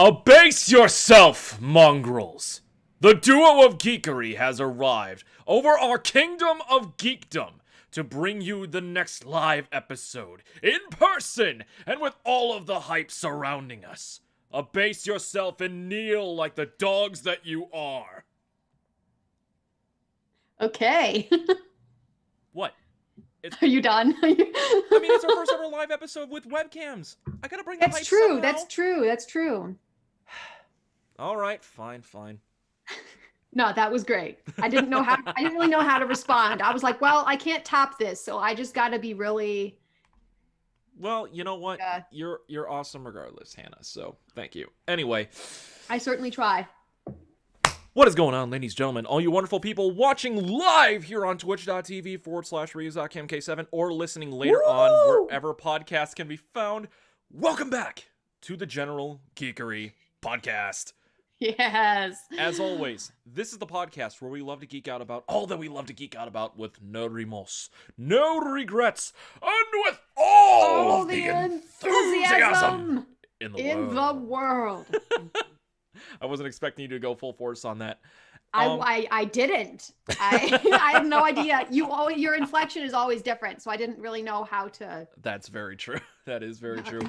Abase yourself, mongrels! The duo of Geekery has arrived over our kingdom of geekdom to bring you the next live episode in person and with all of the hype surrounding us. Abase yourself and kneel like the dogs that you are. Okay. What? Are you done? I mean, it's our first ever live episode with webcams. I gotta bring the hype That's true. somehow. That's true. That's true. All right, fine. No, that was great. I didn't really know how to respond. I was like, well, I can't top this, so I just got to be really. Well, you know what? You're awesome regardless, Hannah. So thank you. Anyway, I certainly try. what is going on, ladies and gentlemen? All you wonderful people watching live here on twitch.tv/Ryuzaku7 or listening later on wherever podcasts can be found. Welcome back to the General Geekery podcast. Yes. As always, this is the podcast where we love to geek out about all that we love to geek out about with no remorse, no regrets, and with all of the enthusiasm in the world. I wasn't expecting you to go full force on that. I didn't. I had no idea. Your inflection is always different, so I didn't really know how to. That's very true. That is very true.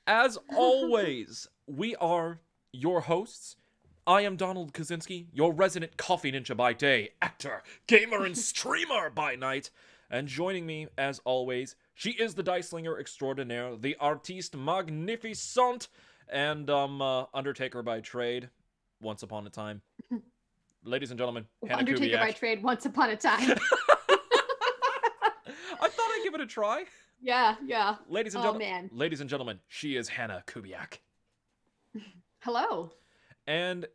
As always, we are your hosts. I am Donald Kaczynski, your resident coffee ninja by day, actor, gamer, and streamer by night. And joining me, as always, she is the dice slinger extraordinaire, the artiste magnificent, and Undertaker by trade, once upon a time. Ladies and gentlemen, Hannah Undertaker Kubiak. by trade, once upon a time. I thought I'd give it a try. Yeah. Ladies and gentlemen, she is Hannah Kubiak. Hello. And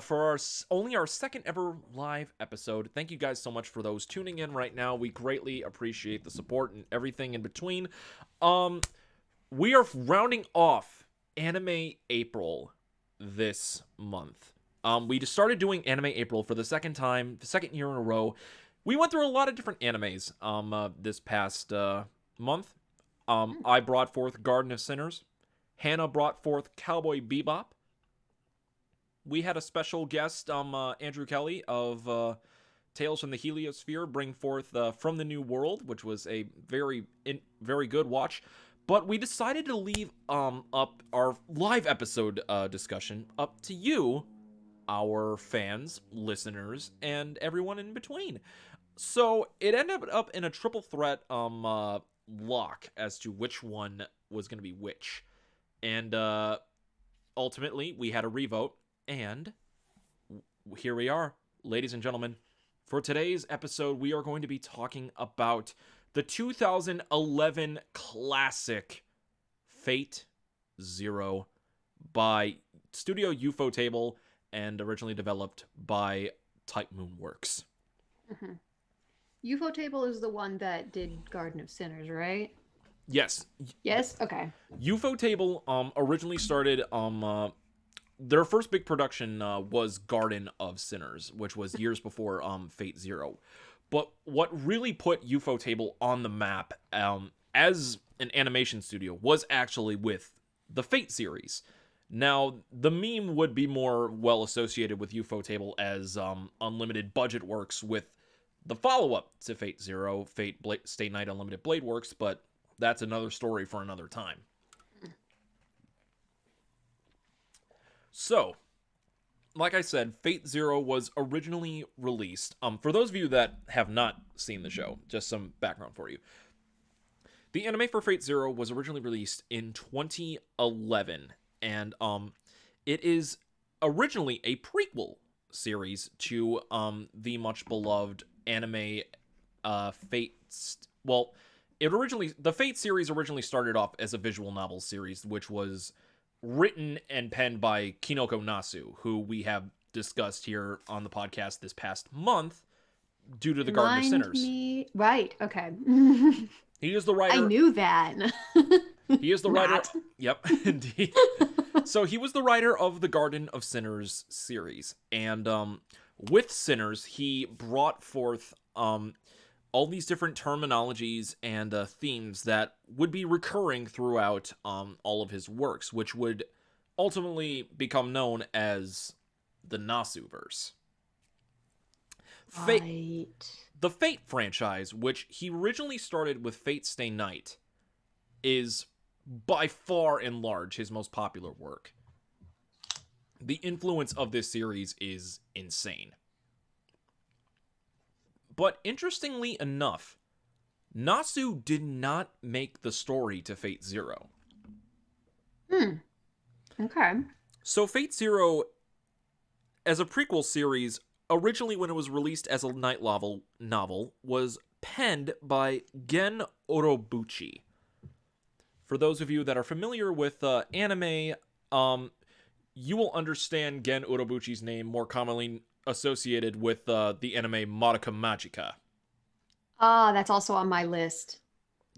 for only our second ever live episode, thank you guys so much for those tuning in right now. We greatly appreciate the support and everything in between. We are rounding off Anime April this month. We just started doing Anime April for the second year in a row. We went through a lot of different animes this past month. I brought forth Garden of Sinners. Hannah brought forth Cowboy Bebop. We had a special guest, Andrew Kelly of Tales from the Heliosphere, bring forth From the New World, which was a very good watch. But we decided to leave up our live episode discussion up to you, our fans, listeners, and everyone in between. So it ended up in a triple threat lock as to which one was going to be which. And ultimately, we had a revote. And here we are, ladies and gentlemen. For today's episode, we are going to be talking about the 2011 classic Fate Zero by Studio Ufotable and originally developed by Type Moon Works. Mm-hmm. Ufotable is the one that did Garden of Sinners, right? Yes. Yes? Okay. Ufotable originally started their first big production was Garden of Sinners, which was years before Fate Zero. But what really put Ufotable on the map as an animation studio was actually with the Fate series. Now, the meme would be more well associated with Ufotable as Unlimited Budget Works with the follow-up to Fate Zero, Stay Night Unlimited Blade Works, but that's another story for another time. So, like I said, Fate Zero was originally released. For those of you that have not seen the show, just some background for you. The anime for Fate Zero was originally released in 2011, and it is originally a prequel series to the much beloved anime Fate. Well, the Fate series originally started off as a visual novel series, which was written and penned by Kinoko Nasu, who we have discussed here on the podcast this past month due to the Garden of Sinners. Right, okay. He is the writer. I knew that. He is the writer. Yep, indeed. So he was the writer of the Garden of Sinners series. And with Sinners, he brought forth all these different terminologies and themes that would be recurring throughout all of his works, which would ultimately become known as the Nasuverse. Right. The Fate franchise, which he originally started with Fate Stay Night, is by far and large his most popular work. The influence of this series is insane. But interestingly enough, Nasu did not make the story to Fate Zero. Okay. So Fate Zero, as a prequel series, originally when it was released as a light novel, was penned by Gen Urobuchi. For those of you that are familiar with anime, you will understand Gen Urobuchi's name more commonly associated with the anime Madoka Magica. That's also on my list.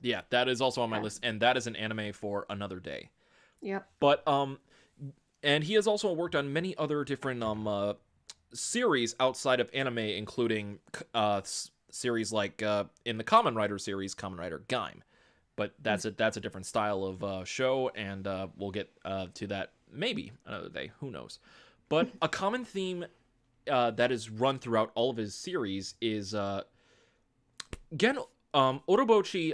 Yeah, that is also on my list, and that is an anime for another day. Yep. But and he has also worked on many other different series outside of anime, including series like in the Kamen Rider series, Kamen Rider Gaim. But that's a different style of show, and we'll get to that maybe another day. Who knows? But a common theme that is run throughout all of his series is Gen Urobuchi.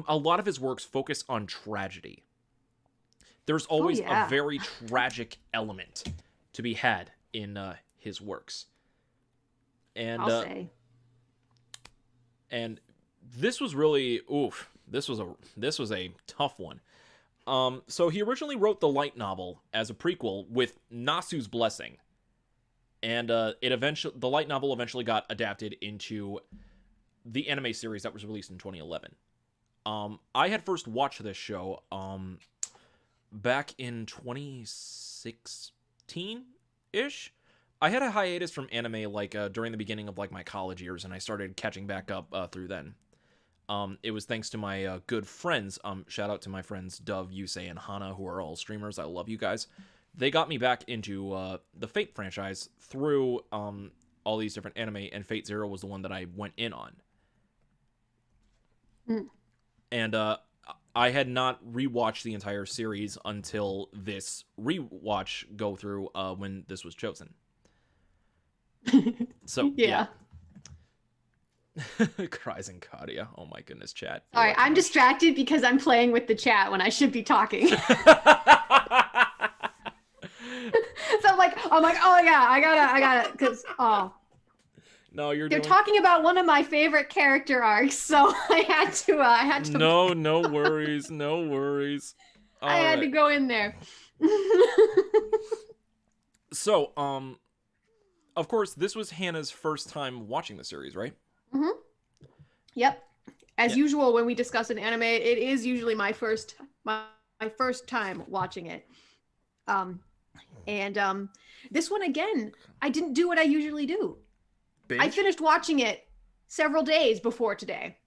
A lot of his works focus on tragedy. There's always a very tragic element to be had in his works, and I'll say. And this was really This was a tough one. So he originally wrote the light novel as a prequel with Nasu's blessing, and the light novel eventually got adapted into the anime series that was released in 2011. I had first watched this show back in 2016-ish. I had a hiatus from anime during the beginning of my college years, and I started catching back up through then. It was thanks to my good friends. Shout out to my friends Dove, Yusei, and Hana, who are all streamers. I love you guys. They got me back into the Fate franchise through all these different anime, and Fate Zero was the one that I went in on. And I had not rewatched the entire series until this rewatch go through when this was chosen. So yeah. Cries and Kadia. Oh my goodness, chat. All right, I'm distracted because I'm playing with the chat when I should be talking. So I'm like, oh yeah, I gotta, because no, they're talking about one of my favorite character arcs, so I had to. No worries, no worries. I had to go in there. So, of course, this was Hannah's first time watching the series, right? Mm-hmm. Yep. As Yeah. usual, when we discuss an anime, it is usually my first time watching it. And this one again, I didn't do what I usually do. I Binge? finished watching it several days before today.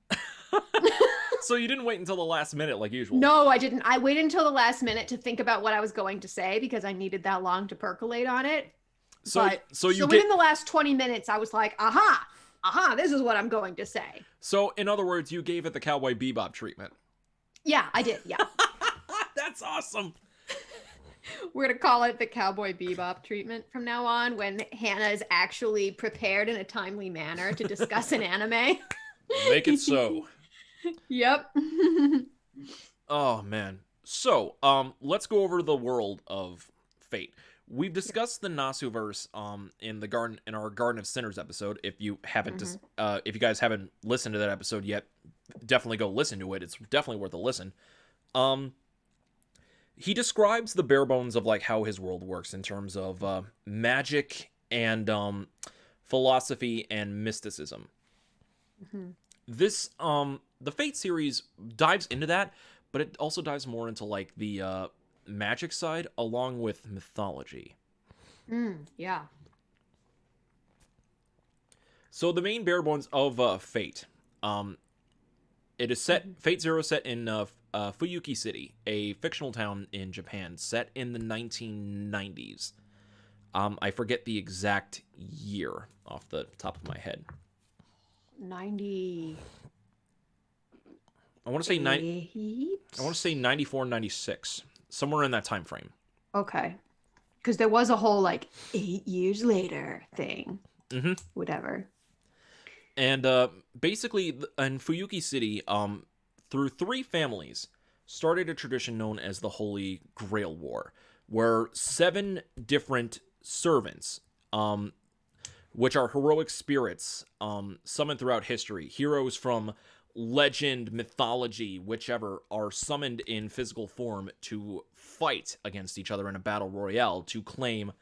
So you didn't wait until the last minute like usual? No, I didn't. I waited until the last minute to think about what I was going to say because I needed that long to percolate on it. So So within the last 20 minutes, I was like, aha, this is what I'm going to say. So in other words, you gave it the Cowboy Bebop treatment. Yeah, I did. Yeah. That's awesome. We're going to call it the Cowboy Bebop treatment from now on when Hannah is actually prepared in a timely manner to discuss an anime. Make it so. Yep. Oh man. So, let's go over the world of Fate. We've discussed the Nasuverse in our Garden of Sinners episode. If you haven't if you guys haven't listened to that episode yet, definitely go listen to it. It's definitely worth a listen. He describes the bare bones of like how his world works in terms of magic and philosophy and mysticism. This the Fate series dives into that, but it also dives more into like the magic side along with mythology. Yeah. So the main bare bones of Fate, it is set. Fate Zero set in Fuyuki City, a fictional town in Japan, set in the 1990s. I forget the exact year off the top of my head. 90. I want to say I want to say 94, 96, somewhere in that time frame. Okay. Because there was a whole like 8 years later thing. Whatever. And basically, in Fuyuki City, through 3 families, started a tradition known as the Holy Grail War, where 7 different servants, which are heroic spirits, summoned throughout history, heroes from legend, mythology, whichever, are summoned in physical form to fight against each other in a battle royale to claim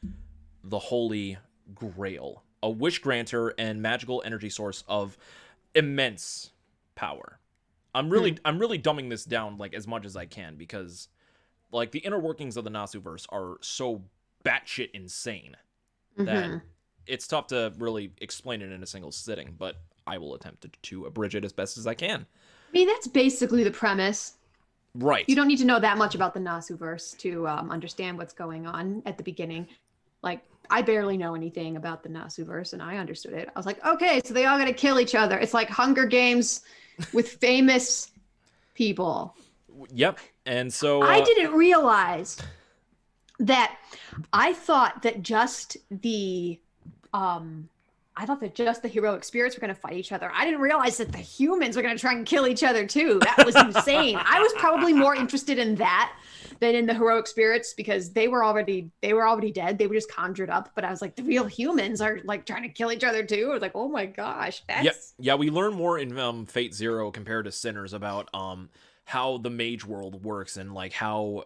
the Holy Grail, a wish granter and magical energy source of immense power. I'm really dumbing this down like as much as I can because like the inner workings of the Nasuverse are so batshit insane that it's tough to really explain it in a single sitting, but I will attempt to abridge it as best as I can. I mean, that's basically the premise. Right. You don't need to know that much about the Nasuverse to understand what's going on at the beginning. Like, I barely know anything about the Nasuverse, and I understood it. I was like, okay, so they all got to kill each other. It's like Hunger Games with famous people. Yep. And so I didn't realize that I thought that just the heroic spirits were going to fight each other. I didn't realize that the humans were going to try and kill each other too. That was insane. I was probably more interested in that than in the heroic spirits because they were already dead. They were just conjured up. But I was like, the real humans are like trying to kill each other too. I was like, oh my gosh, that's yeah. We learn more in Fate Zero compared to Sinners about how the mage world works and like how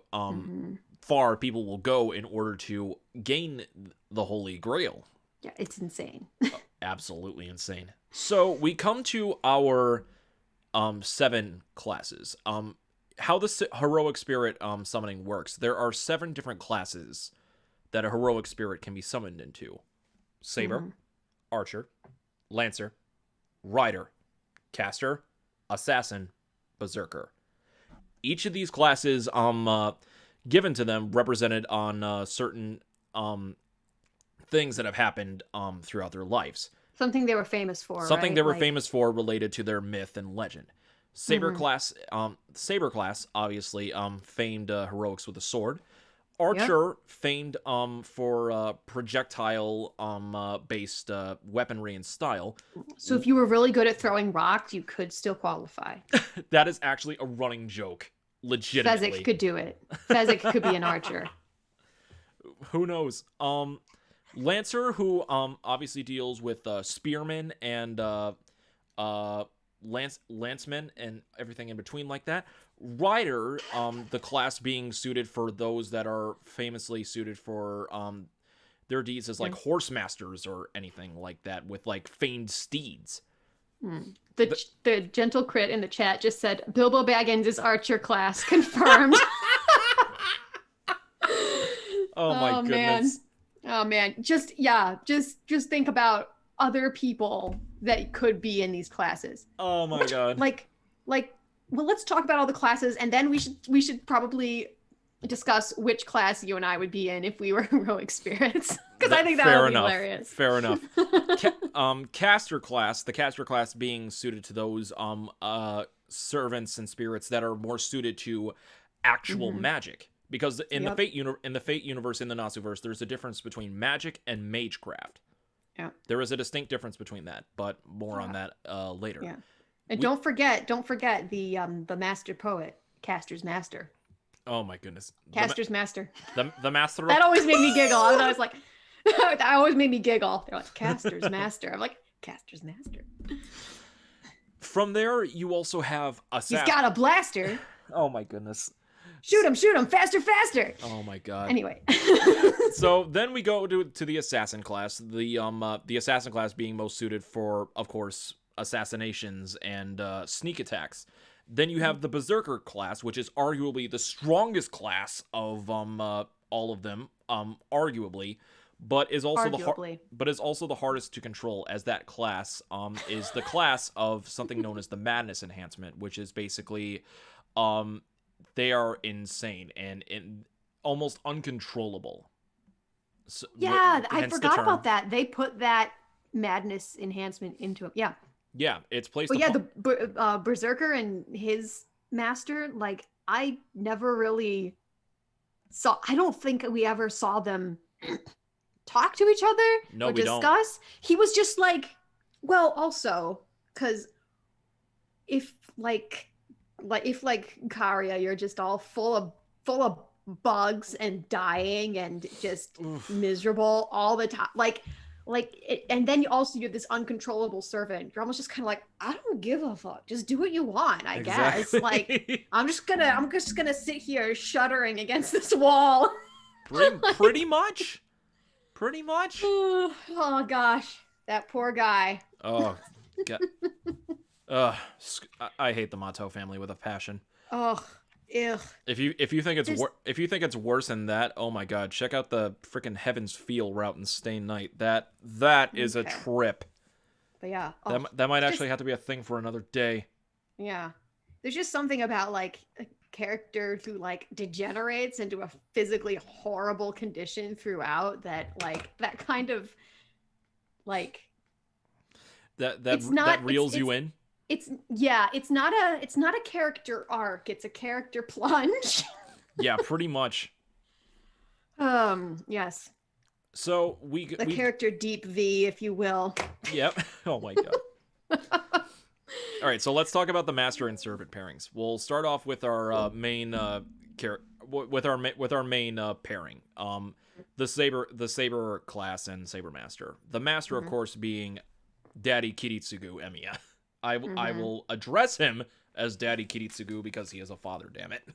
far people will go in order to gain the Holy Grail. Yeah, it's insane. Absolutely insane. So we come to our 7 classes. How the heroic spirit summoning works. There are 7 different classes that a heroic spirit can be summoned into. Saber, Archer, Lancer, Rider, Caster, Assassin, Berserker. Each of these classes given to them represented on certain things that have happened throughout their lives. Something they were famous for. Something right? they were famous for related to their myth and legend. Saber Class, obviously, famed heroics with a sword. Archer, famed for projectile based weaponry and style. So if you were really good at throwing rocks, you could still qualify. That is actually a running joke. Legitimately. Fezzik could do it. Fezzik could be an archer. Who knows? Lancer, who obviously deals with spearmen and lancemen and everything in between like that. Rider, the class being suited for those that are famously suited for their deeds as like horse masters or anything like that with like famed steeds. The gentle crit in the chat just said Bilbo Baggins is archer class confirmed. Oh my goodness. Oh man. Just think about other people that could be in these classes. Oh my god. Well, let's talk about all the classes, and then we should probably discuss which class you and I would be in if we were heroic spirits, because I think that would be hilarious. Fair enough. Caster class, the caster class being suited to those servants and spirits that are more suited to actual magic, because in the Fate universe, in the Nasuverse, there's a difference between magic and magecraft. Yeah, there is a distinct difference between that, but more on that later. Yeah. And don't forget the master poet, Caster's master. Oh my goodness. Caster's master. The master. That always made me giggle. I was like, that always made me giggle. They're like, Caster's master. I'm like, Caster's master. From there, you also have He's got a blaster. Oh my goodness. Shoot him, faster, faster. Oh my god. Anyway. So then we go to the assassin class. The assassin class being most suited for, of course, assassinations and sneak attacks. Then you have the Berserker class, which is arguably the strongest class of all of them, arguably, but is also the hardest to control, as that class is the class of something known as the madness enhancement, which is basically they are insane and almost uncontrollable. So, yeah, I forgot about that. They put that madness enhancement into it. Yeah. Yeah, it's placed. But yeah, the Berserker and his master, like, I never really saw. I don't think we ever saw them talk to each other or discuss. He was just like, well, also because if Karya, you're just all full of bugs and dying and just miserable all the time, and then you have this uncontrollable servant. You're almost just kind of like, I don't give a fuck. Just do what you want, I guess. Like, I'm just gonna sit here shuddering against this wall. Pretty much. Oh gosh, that poor guy. Oh god. I hate the Mato family with a passion. Oh. Ew. If you think it's worse than that, oh my god, check out the freaking Heaven's Feel route in Stain Night. That is a trip. But yeah, that might actually have to be a thing for another day. Yeah, there's just something about like a character who like degenerates into a physically horrible condition throughout that kind of like that reels you in. It's not a character arc. It's a character plunge. Yeah, pretty much. Yes. So we character deep V, if you will. Yep. Oh my god. All right, so let's talk about the master and servant pairings. We'll start off with our main with our main pairing. The Saber class and Saber master. The master, of course, being Daddy Kiritsugu Emiya. I will address him as Daddy Kiritsugu because he is a father, damn it.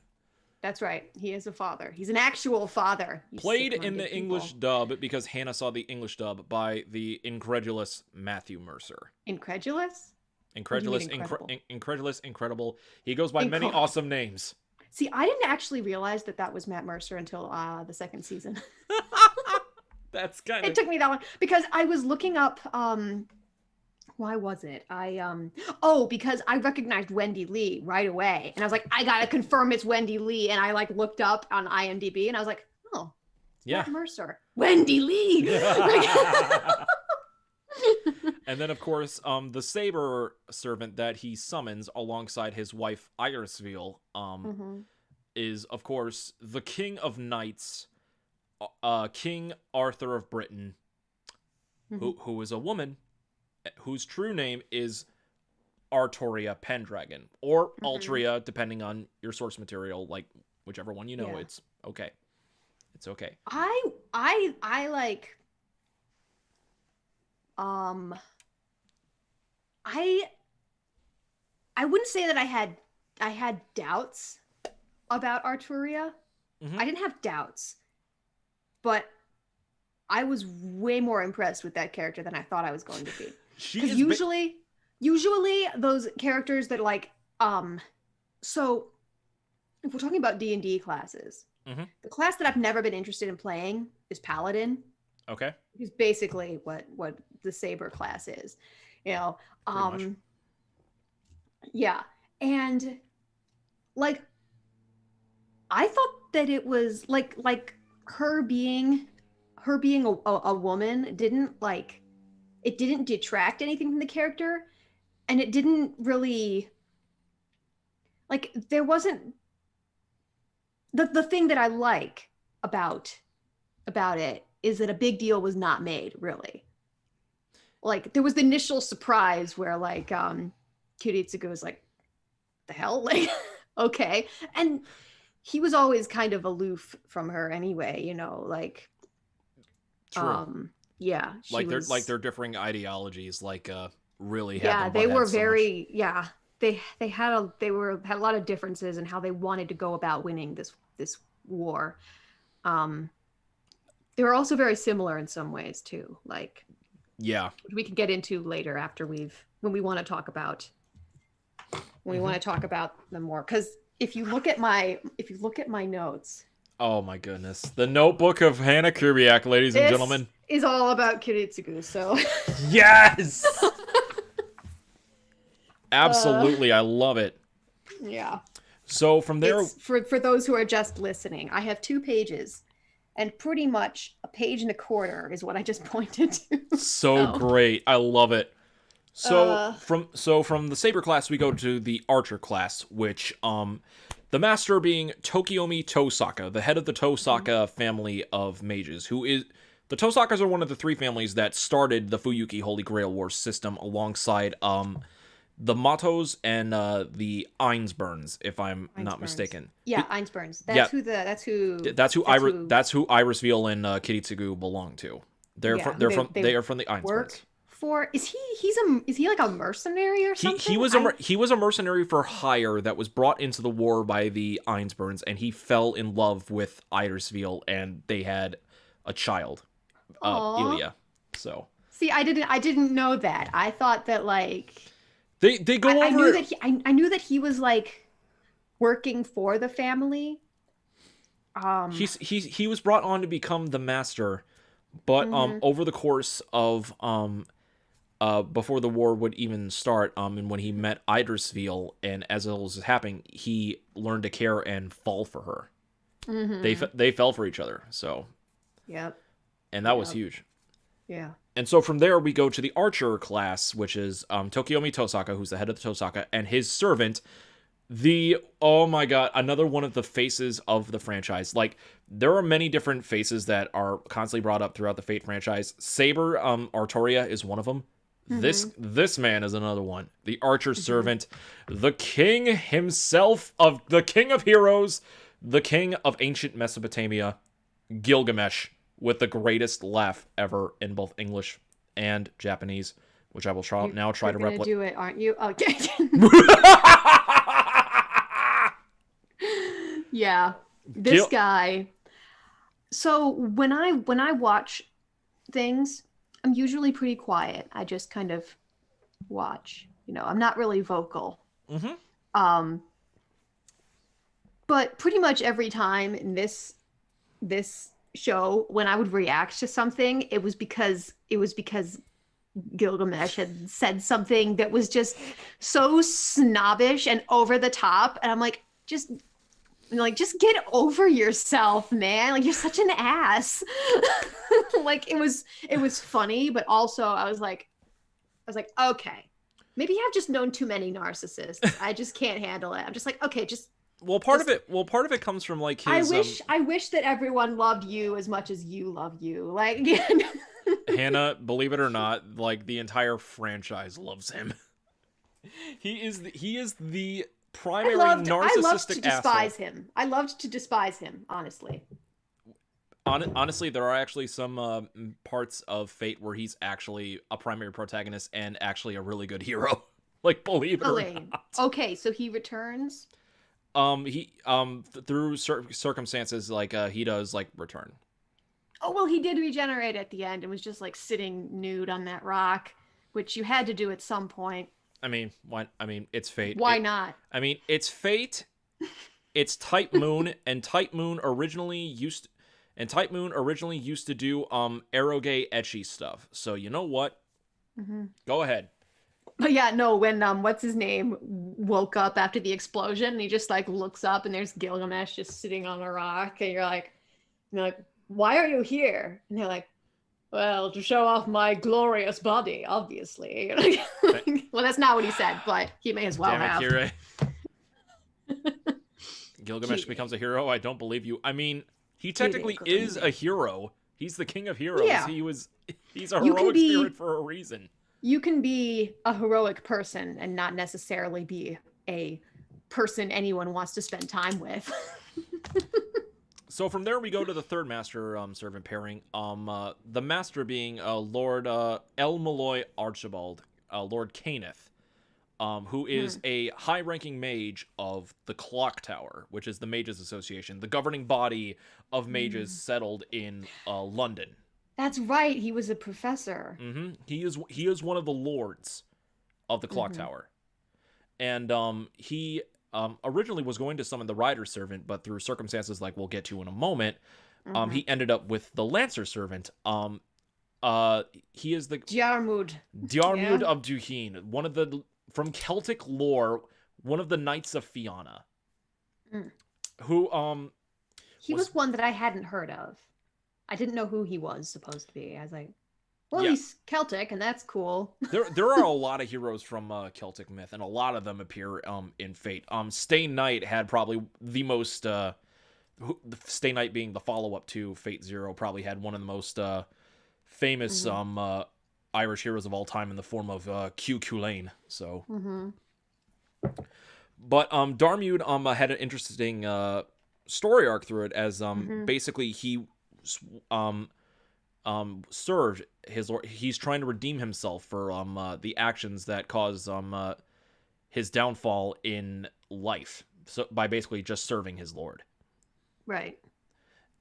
That's right. He is a father. He's an actual father. Played in the English dub, because Hannah saw the English dub, by the incredulous Matthew Mercer. Incredulous? Incredulous, incredible. He goes by many awesome names. See, I didn't actually realize that was Matt Mercer until the second season. That's kind of... It took me that long because I was looking up... why was it? Because I recognized Wendy Lee right away. And I was like, I gotta confirm it's Wendy Lee. And I looked up on IMDb and I was like, oh, yeah, Matt Mercer. Wendy Lee. And then, of course, the Saber servant that he summons alongside his wife Irisville is, of course, the King of Knights, King Arthur of Britain, who is a woman whose true name is Artoria Pendragon, or Altria, depending on your source material, whichever one you know. Yeah. It's okay. It's okay. I wouldn't say that I had doubts about Arturia. I didn't have doubts, but I was way more impressed with that character than I thought I was going to be. Because usually those characters that like so if we're talking about D&D classes, Mm-hmm. the class that I've never been interested in playing is Paladin. Okay. Is basically what the Saber class is. You know, Pretty much. yeah. And like I thought that it was like her being a woman didn't like it didn't detract anything from the character, and it didn't really like there wasn't the thing that I like about it is that a big deal was not made, really. Like there was the initial surprise where like Kiritsugu was like, the hell? Like, okay. And he was always kind of aloof from her anyway, you know, like True. yeah, she Like was their differing ideologies really had yeah, them they butt were heads so much. very yeah, they had a lot of differences in how they wanted to go about winning this war. Um they were also very similar in some ways too, like Yeah. we could get into later after when we want to talk about them more, because if you look at my notes, Oh my goodness. The Notebook of Hannah Kubiak, ladies and this gentlemen. is all about Kiritsugu. So Yes! uh Absolutely. I love it. yeah, So from there, it's for those who are just listening, I have 2 pages, and pretty much a page and a quarter is what I just pointed to. so So great. I love it. So uh from the Saber class we go to the Archer class, which the master being Tokiomi Tosaka, the head of the Tosaka family of mages, who is the Tosakas are one of the 3 families that started the Fuyuki Holy Grail War system alongside the Matos and the Einsburns, if I'm not Einsburns. mistaken. Yeah, Einsburns. Yeah, that's who Irisville and Kiritsugu belong to. yeah, who They they are from the Einsburns. work for. Is he like a mercenary or something? He was a mercenary for hire that was brought into the war by the Einsburns, and he fell in love with Irisville, and they had a child, Aw. Ilya. So See, I didn't know that. I thought that like they go I knew over. that I knew that he was like working for the family. He was brought on to become the master, but Mhm. over the course of before the war would even start, and when he met Idrisville, and as it was happening, he learned to care and fall for her. Mhm. They fell for each other, so, Yep. and that was Yep. huge. Yeah. And so from there we go to the Archer class, which is Tokiomi Tosaka, who's the head of the Tosaka, and his servant, the oh my god, another one of the faces of the franchise. Like there are many different faces that are constantly brought up throughout the Fate franchise. Saber Artoria is one of them. Mhm. This man is another one. The Archer Mhm. servant, the king himself, of the king of heroes, the king of ancient Mesopotamia, Gilgamesh, with the greatest laugh ever in both English and Japanese, which I will now try You're to gonna replicate. do it, aren't you? Okay. Yeah. This Gil- guy. So when I watch things, I'm usually pretty quiet. I just kind of watch. You know, I'm not really vocal. Mhm. Um, but pretty much every time in this show, when I would react to something, it was because Gilgamesh had said something that was just so snobbish and over the top, and I'm like, just get over yourself, man. Like you're such an ass. Like it was funny, but also I was like, okay, maybe I've just known too many narcissists. I just can't handle it. I'm just like, okay, just part of it comes from like I his wish I wish that everyone loved you as much as you love you. Like Hannah, believe it or not, like the entire franchise loves him. He is the primary I loved to narcissistic asshole. despise him. I loved to despise him, honestly. Honestly, there are actually some parts of Fate where he's actually a primary protagonist and actually a really good hero. Like, believe it or Really. not. Okay, so he returns. He through circumstances like he does like return. Oh, well, he did regenerate at the end and was just like sitting nude on that rock, which you had to do at some point. I mean, why? I mean, it's fate. Why not? I mean, it's fate. It's Type Moon, and Type Moon originally used to do eroge ecchi stuff. So you know what? Go ahead. But yeah, no, when what's his name woke up after the explosion, and he just like looks up and there's Gilgamesh just sitting on a rock, and you're like, why are you here? And they're like, well, to show off my glorious body, obviously. Well, that's not what he said, but he may as well have. Damn it, Kirei. Gilgamesh becomes a hero? I don't believe you. I mean, he technically is a hero. He's the king of heroes. Yeah. He's a heroic spirit for a reason. You can be a heroic person and not necessarily be a person anyone wants to spend time with. So from there we go to the third master servant pairing. The master being Lord El Malloy Archibald, Lord Caneth, who is a high-ranking mage of the Clock Tower, which is the Mages Association, the governing body of mages settled in London. That's right. He was a professor. He is one of the lords of the Clock Tower, and he originally was going to summon the Rider Servant, but through circumstances like we'll get to in a moment, he ended up with the Lancer Servant. He is the Diarmuid of Duhin, from Celtic lore, one of the Knights of Fianna, who he was one that I hadn't heard of. I didn't know who he was supposed to be. I was like, well, he's Celtic, and that's cool. There are a lot of heroes from Celtic myth, and a lot of them appear in Fate. Stay Night had probably the most... Stay Night being the follow-up to Fate Zero, probably had one of the most famous Irish heroes of all time in the form of Q Culane. So... But Diarmuid had an interesting story arc through it, as basically he... served his lord. He's trying to redeem himself for the actions that caused his downfall in life, so by basically just serving his lord, right?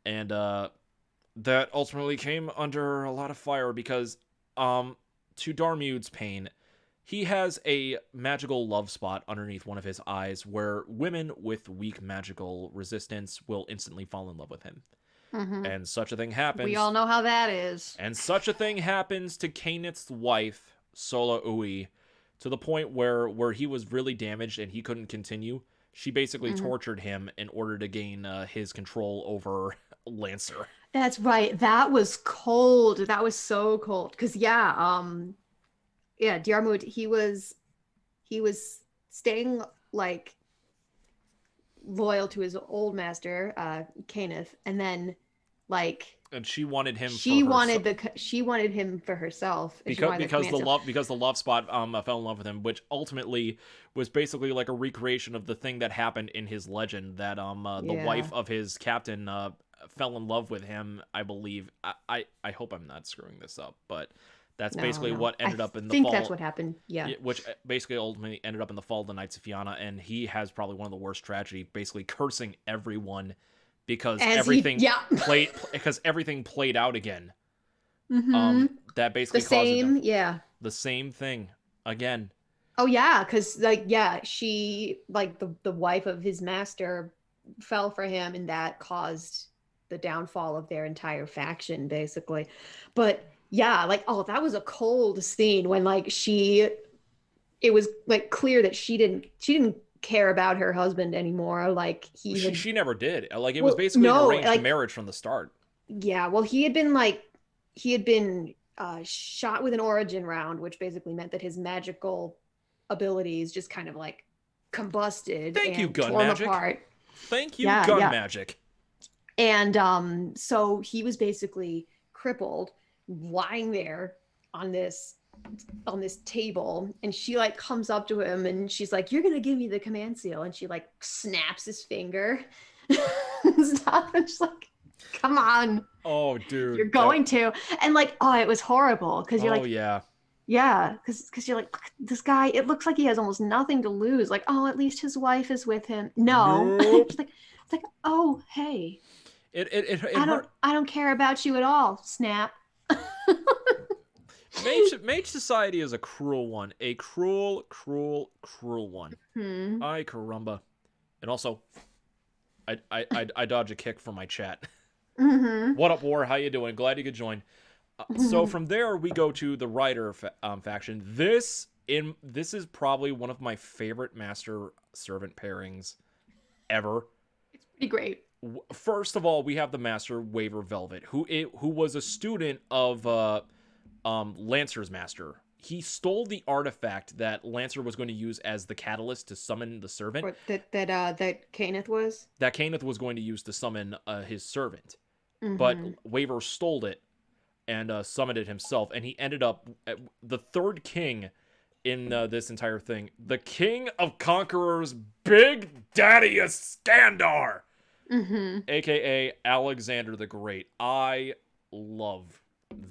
And that ultimately came under a lot of fire because to Diarmuid's pain, he has a magical love spot underneath one of his eyes where women with weak magical resistance will instantly fall in love with him. And such a thing happens. We all know how that is. And such a thing happens to Caneth's wife, Sola Ui, to the point where he was really damaged and he couldn't continue. She basically tortured him in order to gain his control over Lancer. That's right. That was cold. That was so cold. Because Diarmuid, he was staying like loyal to his old master, Caneth, and then and she wanted him. She wanted him for herself because the love spot fell in love with him, which ultimately was basically like a recreation of the thing that happened in his legend that the wife of his captain fell in love with him. I believe. I hope I'm not screwing this up, but that's basically what ended up in the fall. I think that's what happened. Yeah. Which basically ultimately ended up in the fall of the Knights of Fianna, and he has probably one of the worst tragedy, basically cursing everyone because everything played out again. That basically caused the same thing again. Oh yeah, because she the wife of his master fell for him, and that caused the downfall of their entire faction, basically. But yeah, that was a cold scene when it was clear that she didn't care about her husband anymore. She never did. It was basically an arranged marriage from the start. Yeah, well, he had been shot with an origin round, which basically meant that his magical abilities just kind of combusted. Thank you, gun torn magic. Apart. Thank you, gun magic. And so he was basically crippled, lying there on this table, and she comes up to him and she's like, "You're gonna give me the command seal," and she snaps his finger and stuff, and she's like, "Come on, oh dude, you're going to," and it was horrible because you're because you're like, this guy, it looks like he has almost nothing to lose, at least his wife is with him. No. Nope. it's like, oh hey, it I don't care about you at all. Snap. Mage society is a cruel one. A cruel, cruel, cruel one. Ay caramba. And also, I dodge a kick from my chat. What up, War? How you doing? Glad you could join. So from there, we go to the Rider faction. This is probably one of my favorite Master Servant pairings ever. It's pretty great. First of all, we have the Master Waver Velvet, who was a student of Lancer's master. He stole the artifact that Lancer was going to use as the catalyst to summon the servant. Or that Kenneth was? That Kenneth was going to use to summon his servant. But Waver stole it and summoned it himself. And he ended up the third king in this entire thing. The King of Conquerors, Big Daddy Iskandar! A.K.A. Alexander the Great. I love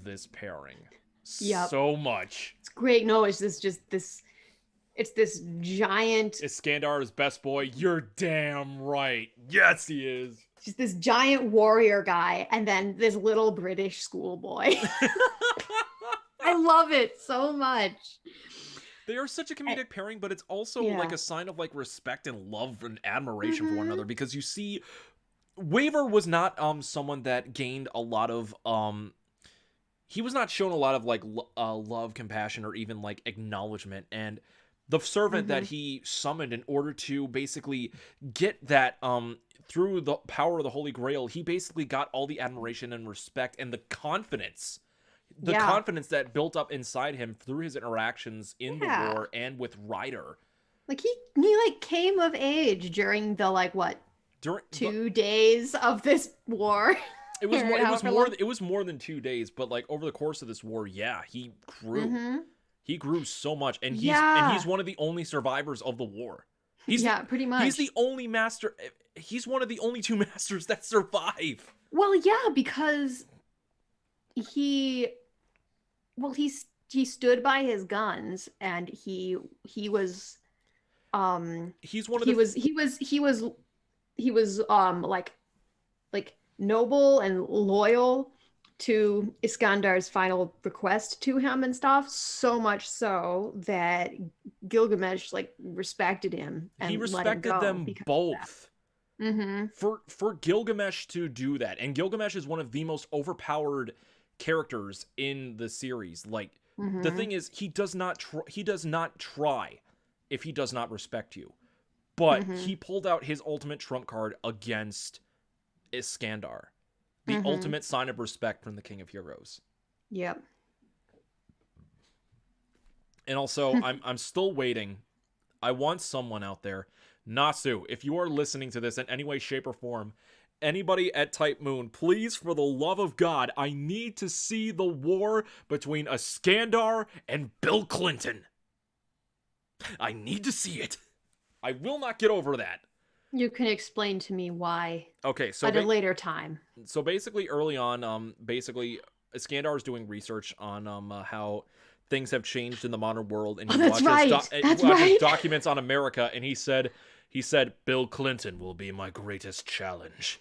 this pairing so much. It's great. No, it's this giant Iskandar's best boy. You're damn right. Yes, he is. Just this giant warrior guy, and then this little British schoolboy. I love it so much. They are such a comedic pairing, but it's also like a sign of like respect and love and admiration for one another, because you see, Waver was not someone that gained a lot of he was not shown a lot of like love, compassion, or even like acknowledgement. And the servant that he summoned in order to basically get that through the power of the Holy Grail, he basically got all the admiration and respect and the confidence. Confidence that built up inside him through his interactions in the war and with Ryder. Like he like came of age during the like what? During 2 days of this war. It was more than 2 days, but like over the course of this war, he grew. He grew so much, and he's one of the only survivors of the war. Pretty much. He's the only master. He's one of the only 2 masters that survive. Well, yeah, because he stood by his guns, and he was he's one of the he was like noble and loyal to Iskandar's final request to him and stuff, so much so that Gilgamesh like respected him and he respected them both. Mm-hmm. For Gilgamesh to do that, and Gilgamesh is one of the most overpowered characters in the series. Like the thing is, he does not try if he does not respect you. But he pulled out his ultimate trump card against Iskandar, the ultimate sign of respect from the King of Heroes. Yep. And also, I'm still waiting. I want someone out there, Nasu, if you are listening to this in any way, shape, or form, anybody at Type Moon, please, for the love of God, I need to see the war between Iskandar and Bill Clinton. I need to see it. I will not get over that. You can explain to me why. Okay, so at a later time. So basically, early on, Iskandar is doing research on how things have changed in the modern world, and he watches documents on America, and he said, Bill Clinton will be my greatest challenge.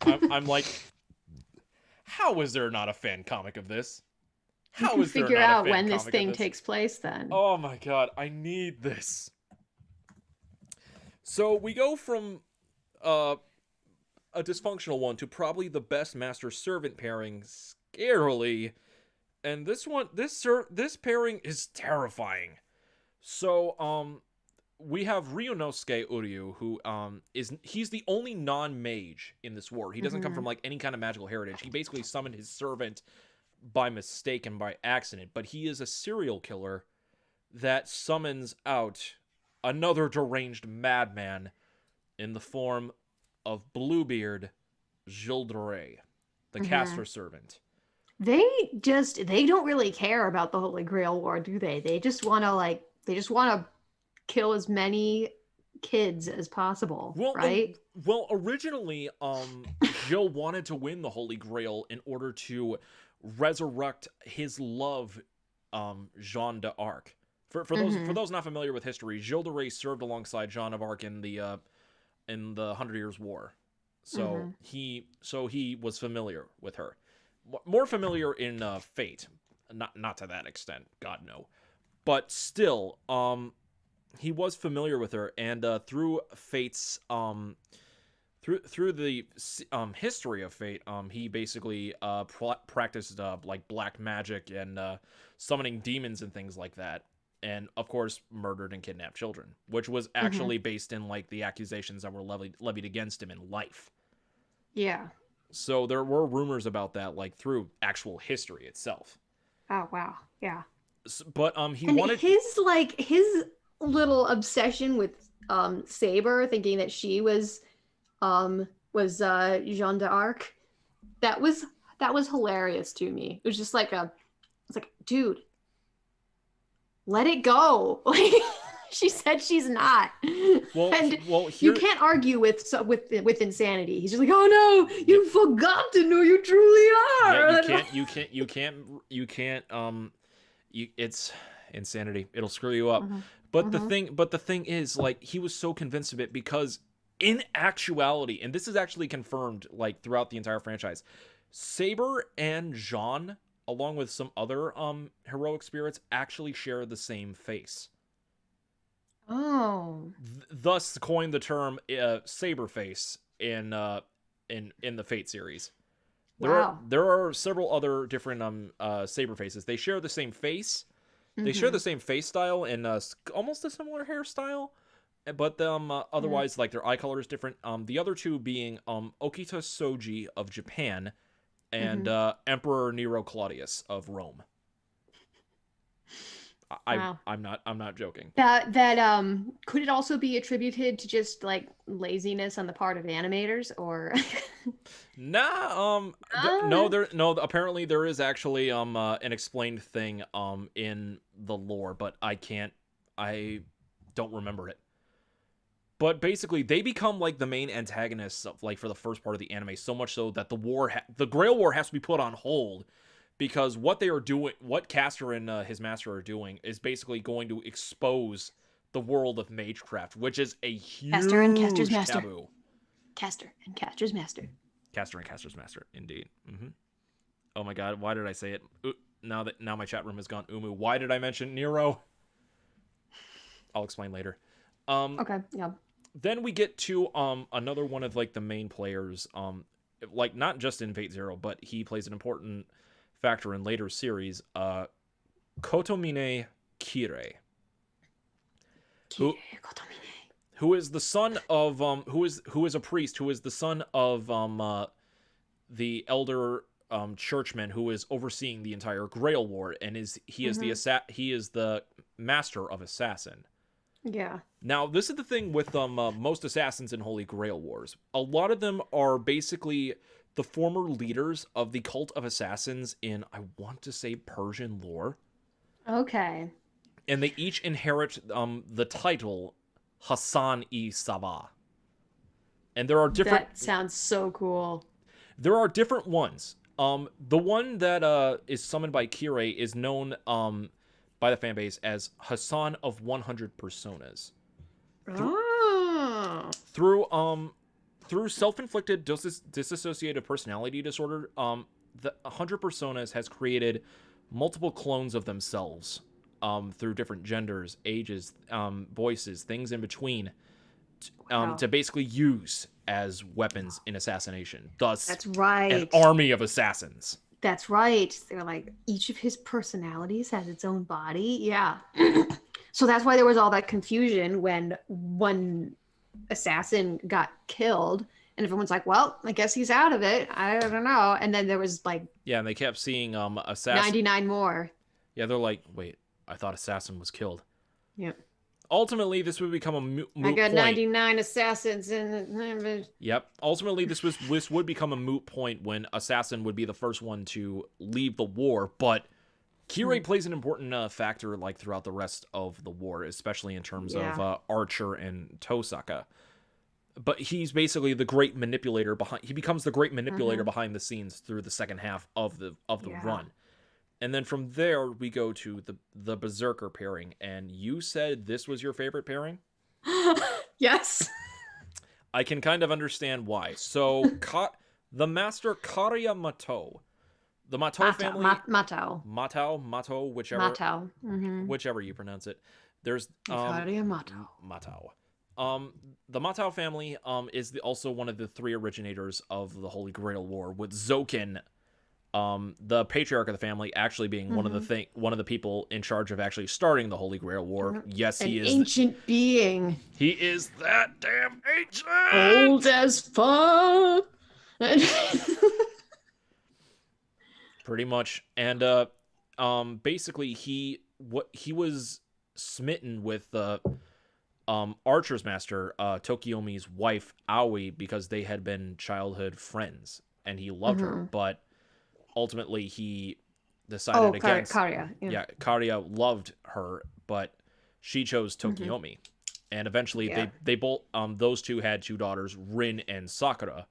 I'm like, how is there not a fan comic of this? How is there not a fan comic of this? Figure out when this thing takes place, then. Oh my god, I need this. So we go from a dysfunctional one to probably the best master-servant pairing, scarily. And this pairing is terrifying. So, we have Ryunosuke Uryu, who he's the only non-mage in this war. He doesn't come from like any kind of magical heritage. He basically summoned his servant by mistake and by accident, but he is a serial killer that summons out another deranged madman in the form of Bluebeard Gilles, the caster servant. They don't really care about the Holy Grail War, do they? They just want to kill as many kids as possible, right? Well, originally, Gilles wanted to win the Holy Grail in order to resurrect his love, Jeanne d'Arc. For those not familiar with history, Gilles de Rais served alongside Joan of Arc in the 100 Years' War, so he was familiar with her, more familiar in Fate, not to that extent, God no. But still, he was familiar with her, and through Fate's through the history of Fate, he basically practiced like black magic and summoning demons and things like that, and of course murdered and kidnapped children, which was actually based in like the accusations that were levied against him in life. Yeah. So there were rumors about that, like through actual history itself. Oh wow. Yeah. But he And wanted his little obsession with Saber, thinking that she was Jeanne d'Arc, that was hilarious to me. It was just like it's like, dude, let it go. Like, she said she's not. And you can't argue with insanity. He's just like, oh no, you forgotten who you truly are. You can't it's insanity. It'll screw you up. But the thing is, like, he was so convinced of it because in actuality, and this is actually confirmed like throughout the entire franchise, Saber and Jeanne, along with some other heroic spirits, actually share the same face. Oh. Thus coined the term Saber face in the Fate series. There are several other different Saber faces. They share the same face. They share the same face style and almost a similar hairstyle. But otherwise, like, their eye color is different. The other two being Okita Soji of Japan and Emperor Nero Claudius of Rome. Wow. I'm not joking. That could it also be attributed to just like laziness on the part of animators, or no, apparently there is actually an explained thing in the lore, but I don't remember it. But basically, they become like the main antagonists of, like, for the first part of the anime, so much so that the Grail War has to be put on hold because what they are doing, what Castor and his master are doing, is basically going to expose the world of magecraft, which is a huge Castor and Castor's master. Taboo. Castor and Castor's master. Castor and Castor's master, indeed. Oh my God, why did I say it? Now my chat room has gone umu. Why did I mention Nero? I'll explain later. Okay, yeah. Then we get to another one of like the main players, like not just in Fate Zero, but he plays an important factor in later series, Kotomine Kirei. Who is the son of who is a priest who is the son of the elder churchman who is overseeing the entire Grail War, and he is the master of assassin. Yeah. Now, this is the thing with most assassins in Holy Grail Wars. A lot of them are basically the former leaders of the cult of assassins in, I want to say, Persian lore. Okay. And they each inherit the title Hassan-i-Sabah. And there are different... That sounds so cool. There are different ones. The one that is summoned by Kirei is known by the fanbase as Hassan of 100 Personas. Through self-inflicted dissociative personality disorder, the 100 Personas has created multiple clones of themselves through different genders, ages, voices, things in between, to basically use as weapons in assassination. Thus, that's right, an army of assassins. That's right. They're like, each of his personalities has its own body. Yeah. So that's why there was all that confusion when one assassin got killed, and everyone's like, well, I guess he's out of it. I don't know. And then there was like... Yeah, and they kept seeing assassin... 99 more. Yeah, they're like, wait, I thought assassin was killed. Yep. Ultimately, this would become a moot point. I got 99 assassins in... Yep. Ultimately, this would become a moot point when Assassin would be the first one to leave the war, but Kirei plays an important factor like throughout the rest of the war, especially in terms of Archer and Tosaka. But he's basically the great manipulator behind... He becomes the great manipulator behind the scenes through the second half of the run. And then from there, we go to the Berserker pairing. And you said this was your favorite pairing? Yes. I can kind of understand why. So, the master Karya Mato the Matau family, Matao. Mato, Matao. Mm-hmm. whichever you pronounce it. There's Ikaria Matao. Matau. The Matau family is also one of the three originators of the Holy Grail War, with Zokin, the patriarch of the family, actually being one of the people in charge of actually starting the Holy Grail War. Yes, he is ancient being. He is that damn ancient. Old as fuck. Pretty much. And basically he was smitten with Archer's Master, Tokiomi's wife, Aoi, because they had been childhood friends and he loved her, but ultimately he decided against Karia. Yeah, Karia loved her, but she chose Tokiomi. And eventually they both those two had two daughters, Rin and Sakura.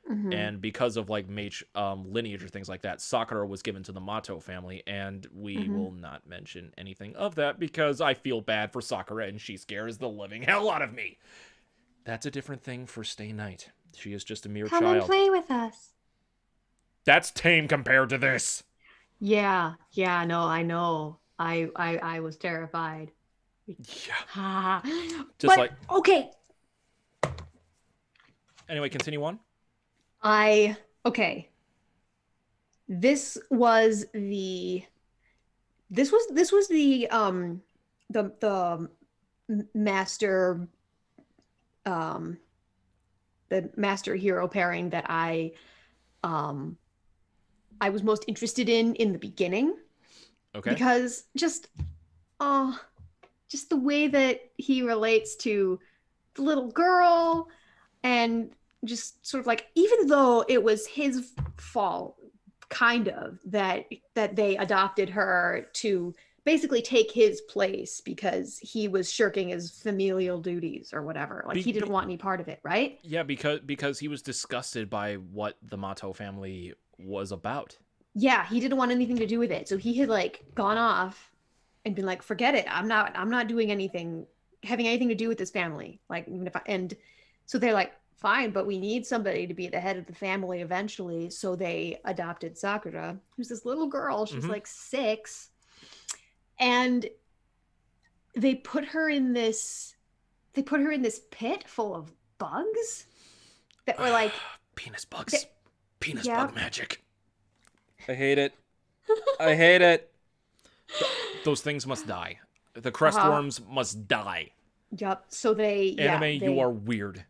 And because of like mage lineage or things like that, Sakura was given to the Mato family, and we will not mention anything of that because I feel bad for Sakura and she scares the living hell out of me. That's a different thing for Stay Night. She is just a mere child. Come and play with us. That's tame compared to this. Yeah, no, I know. I was terrified. Yeah. Okay. Anyway, continue on. Okay. This was the master the master hero pairing that I was most interested in the beginning. Okay. Because just the way that he relates to the little girl, and just sort of like, even though it was his fault kind of that they adopted her to basically take his place because he was shirking his familial duties or whatever, like he didn't want any part of it, right? Yeah, because he was disgusted by what the Mato family was about. Yeah, he didn't want anything to do with it, so he had like gone off and been like, forget it, I'm not doing anything, having anything to do with this family, like, even if and so they're like, fine, but we need somebody to be the head of the family eventually. So they adopted Sakura, who's this little girl. She's like 6. And they put her in this pit full of bugs that were like penis bugs. Penis bug magic. I hate it. I hate it. Those things must die. The crest worms must die. Yep. So you are weird.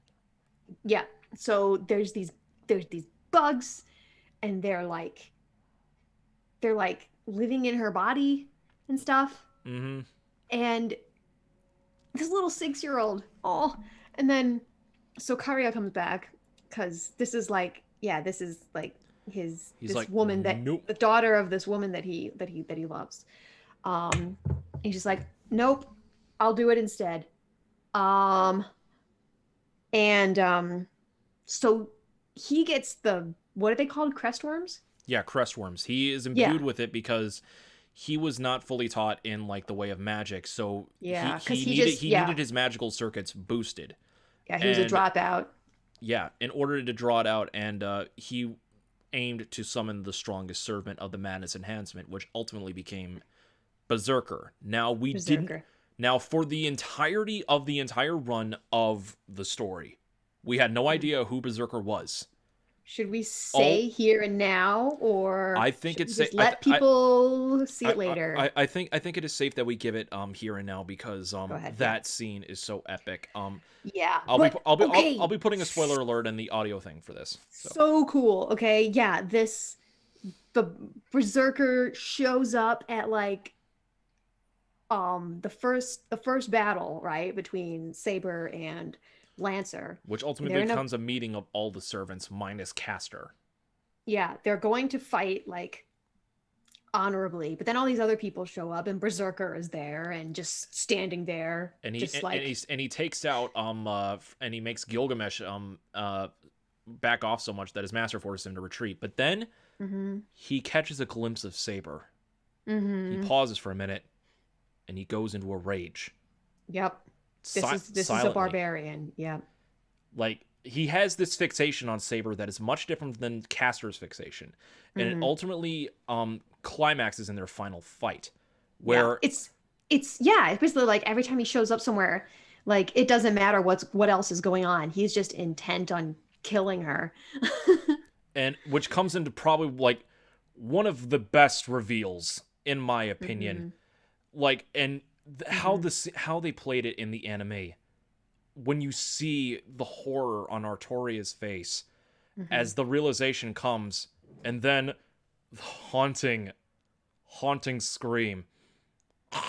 Yeah. So there's these bugs, and they're like living in her body and stuff. And this little 6-year-old, and then so Karia comes back because this is like this woman that the daughter of this woman that he loves. And he's just like, nope, I'll do it instead. So he gets what are they called? Crest worms? Yeah, crest worms. He is imbued with it because he was not fully taught in like the way of magic. So he needed his magical circuits boosted. Yeah, he was a dropout. Yeah, in order to draw it out, and he aimed to summon the strongest servant of the Madness Enhancement, which ultimately became Berserker. Now, for the entirety of the entire run of the story, we had no idea who Berserker was. Should we say here and now, or I think it's just let people see it later? I think it is safe that we give it here and now because that scene is so epic. Yeah, I'll be putting a spoiler alert in the audio thing for this. So cool. Okay, yeah, the Berserker shows up at like the first battle, right, between Saber and Lancer, which ultimately becomes a meeting of all the servants minus Castor. Yeah, they're going to fight like honorably, but then all these other people show up, and Berserker is there and just standing there, and he takes out and he makes Gilgamesh back off so much that his master forces him to retreat. But then he catches a glimpse of Saber. He pauses for a minute, and he goes into a rage. Yep. This is a barbarian. Yeah. Like he has this fixation on Saber that is much different than Castor's fixation, and it ultimately climaxes in their final fight, where it's basically like every time he shows up somewhere, like it doesn't matter what else is going on. He's just intent on killing her. and which comes into probably like one of the best reveals in my opinion. Like, and how they played it in the anime, when you see the horror on Artoria's face as the realization comes, and then the haunting scream. That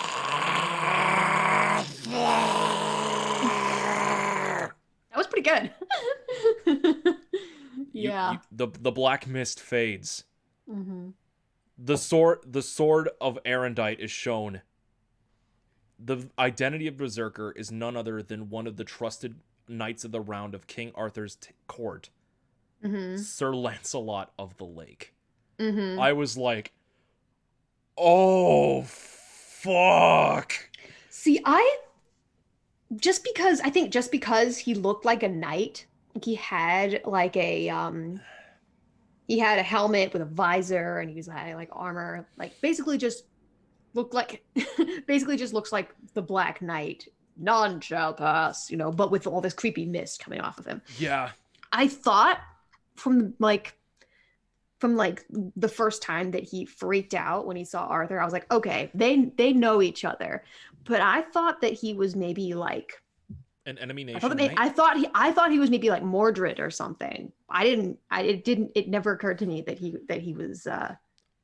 was pretty good. Yeah. The black mist fades. The sword of Erendite is shown. The identity of Berserker is none other than one of the trusted knights of the round of King Arthur's court, Sir Lancelot of the Lake. I was like, oh, fuck. See, just because he looked like a knight, like he had like he had a helmet with a visor and he had like armor, like basically just looks like the Black Knight. None shall pass, but with all this creepy mist coming off of him. Yeah. I thought from the first time that he freaked out when he saw Arthur, I was like, okay, they know each other. But I thought that he was maybe like an enemy nation. I thought he was maybe like Mordred or something. It never occurred to me that he was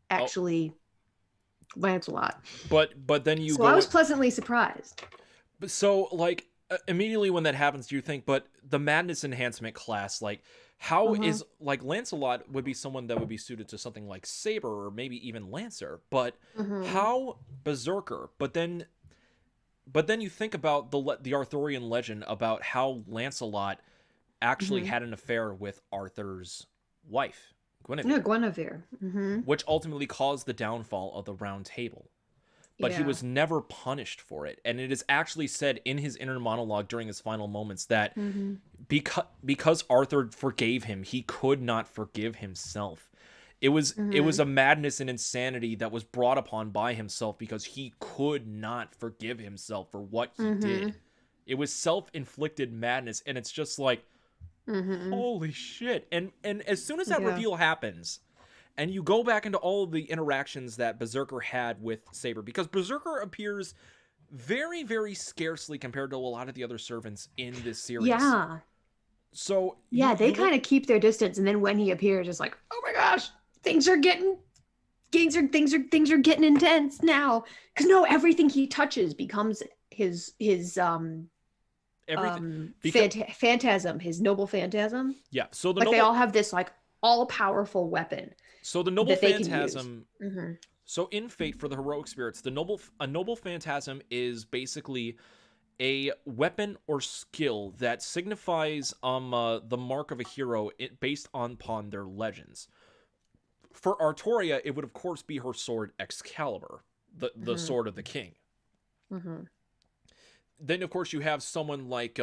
actually Lancelot. But then I was pleasantly surprised. So like immediately when that happens, you think, but the madness enhancement class, like how is like Lancelot would be someone that would be suited to something like Saber or maybe even Lancer, but how Berserker? But then you think about the Arthurian legend about how Lancelot actually had an affair with Arthur's wife, Guinevere. Yeah, Guinevere. Which ultimately caused the downfall of the Round Table. But he was never punished for it. And it is actually said in his inner monologue during his final moments that because Arthur forgave him, he could not forgive himself. It was a madness and insanity that was brought upon by himself because he could not forgive himself for what he did. It was self-inflicted madness, and it's just like, holy shit. And as soon as that reveal happens, and you go back into all of the interactions that Berserker had with Saber, because Berserker appears very, very scarcely compared to a lot of the other servants in this series. Yeah. So they kind of keep their distance, and then when he appears, it's like, oh my gosh, things are getting intense now. Because everything he touches becomes his phantasm, his noble phantasm. Yeah. So they all have this like all-powerful weapon. So the noble phantasm. So in Fate, for the heroic spirits, a noble phantasm is basically a weapon or skill that signifies the mark of a hero based upon their legends. For Artoria, it would of course be her sword Excalibur, the sword of the king. Then of course you have someone like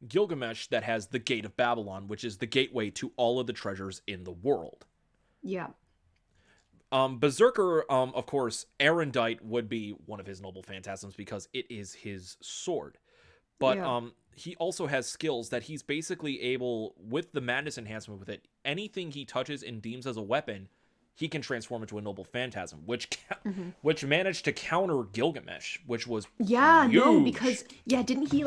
Gilgamesh that has the Gate of Babylon, which is the gateway to all of the treasures in the world. Yeah. Berserker, of course, Erendite would be one of his noble phantasms because it is his sword. But he also has skills that he's basically able, with the madness enhancement with it, anything he touches and deems as a weapon, he can transform into a noble phantasm, which managed to counter Gilgamesh, which was huge. Because didn't he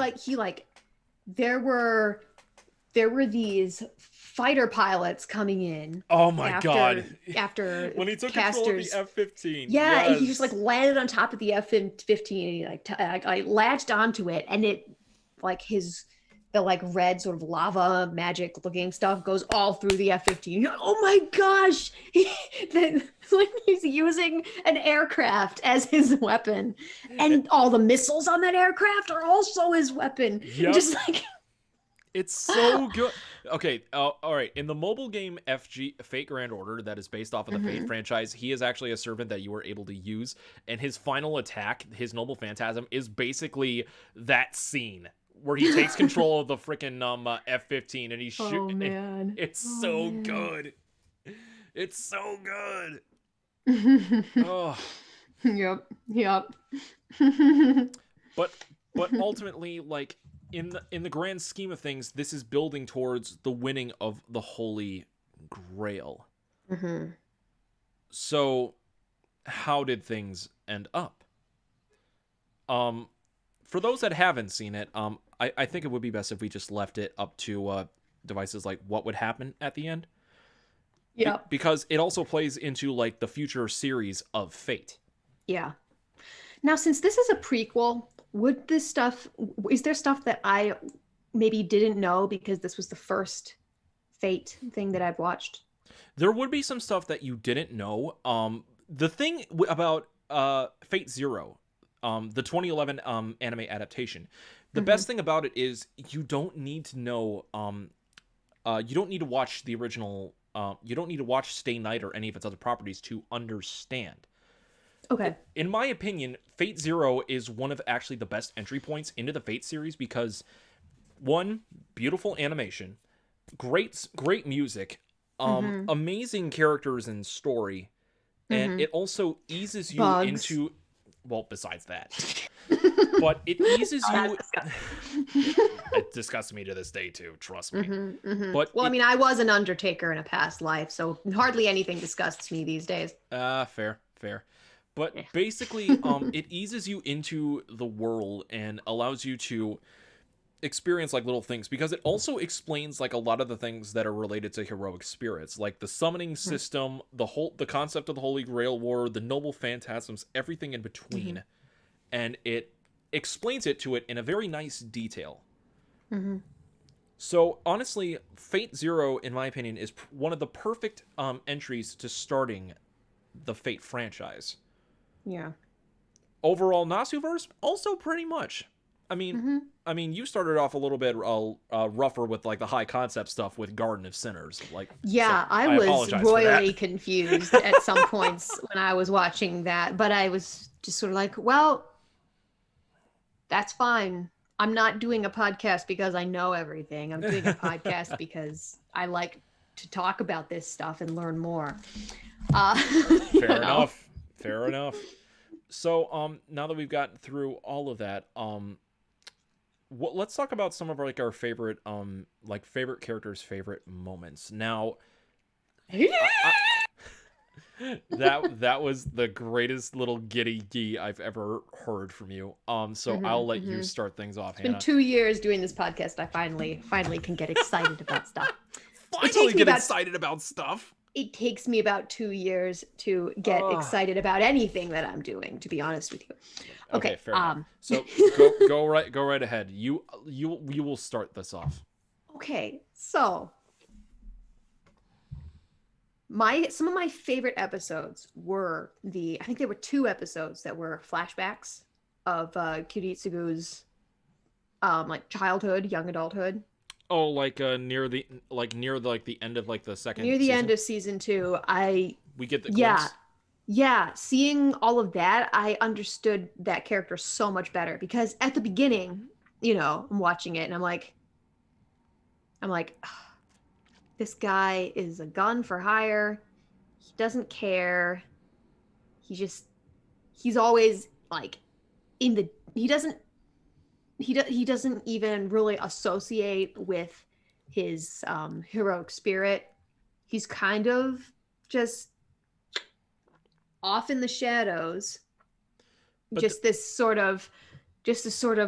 there were these fighter pilots coming in. Oh my god! After when he took control of the F-15, and he just like landed on top of the F-15 and he latched onto it, and it like the like red sort of lava magic looking stuff goes all through the F-15. Oh my gosh! Like he's using an aircraft as his weapon, and all the missiles on that aircraft are also his weapon. Yep. Just like. It's so good. Okay, all right. In the mobile game FG Fate Grand Order that is based off of the Fate franchise, he is actually a servant that you were able to use, and his final attack, his Noble Phantasm, is basically that scene where he takes control of the freaking F-15 and he's Oh shooting. man. It's Oh, so man. good. It's so good. Yep. Oh, Yep. but ultimately, like in the grand scheme of things, this is building towards the winning of the Holy Grail. Mm-hmm. So, how did things end up? For those that haven't seen it, I think it would be best if we just left it up to devices like what would happen at the end. Yep. Because it also plays into like the future series of Fate. Yeah. Now, since this is a prequel, is there stuff that I maybe didn't know because this was the first Fate thing that I've watched? There would be some stuff that you didn't know. The thing about Fate Zero, the 2011 anime adaptation, the best thing about it is you don't need to know. You don't need to watch the original. You don't need to watch Stay Night or any of its other properties to understand. Okay. In my opinion, Fate Zero is one of actually the best entry points into the Fate series because, one, beautiful animation, great music, amazing characters and story, and it also eases you Bugs. into, well, besides that, but it eases you. It disgusts me to this day too. Trust me. But Well, I mean, I was an Undertaker in a past life, so hardly anything disgusts me these days. Fair. But basically, it eases you into the world and allows you to experience like little things because it also explains like a lot of the things that are related to heroic spirits, like the summoning system, the concept of the Holy Grail War, the noble phantasms, everything in between, and it explains it to it in a very nice detail. So honestly, Fate Zero, in my opinion, is one of the perfect entries to starting the Fate franchise. Yeah. Overall, Nasuverse also pretty much. I mean, you started off a little bit rougher with like the high concept stuff with Garden of Sinners. Like, Yeah, so I was apologize for royally that. confused at some points when I was watching that, but I was just sort of like, well, that's fine. I'm not doing a podcast because I know everything. I'm doing a podcast because I like to talk about this stuff and learn more. Fair enough. Fair enough. So, now that we've gotten through all of that, let's talk about some of our favorite favorite characters' favorite moments. Now, that was the greatest little giddy gee I've ever heard from you. So I'll let you start things off, It's been Hannah. 2 years doing this podcast. I finally can get excited about stuff. Finally get excited about stuff. It takes me about 2 years to get excited about anything that I'm doing, to be honest with you. Okay, fair enough. So go right ahead. You will start this off. Okay, so some of my favorite episodes were I think there were 2 episodes that were flashbacks of Kiritsugu's like childhood, young adulthood. Oh, like near the end of like the second Near the season? end of season 2, we get the glimpse. Yeah, seeing all of that, I understood that character so much better because at the beginning, I'm watching it and I'm like, this guy is a gun for hire. He doesn't care. He's always like he doesn't even really associate with his heroic spirit. He's kind of just off in the shadows. But Just this sort of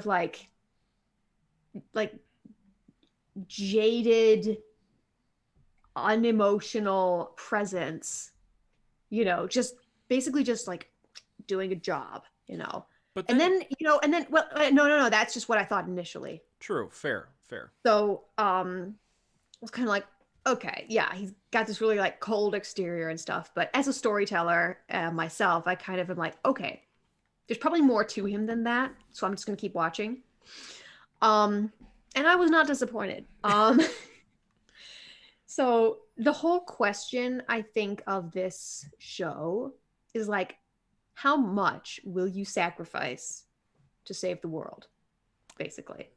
like jaded, unemotional presence, just basically just like doing a job, But then, well, no, that's just what I thought initially. True, fair. So, I was kind of like, okay, yeah, he's got this really like cold exterior and stuff, but as a storyteller myself, I kind of am like, okay, there's probably more to him than that, so I'm just gonna keep watching. And I was not disappointed. So the whole question, I think, of this show is like, how much will you sacrifice to save the world, basically?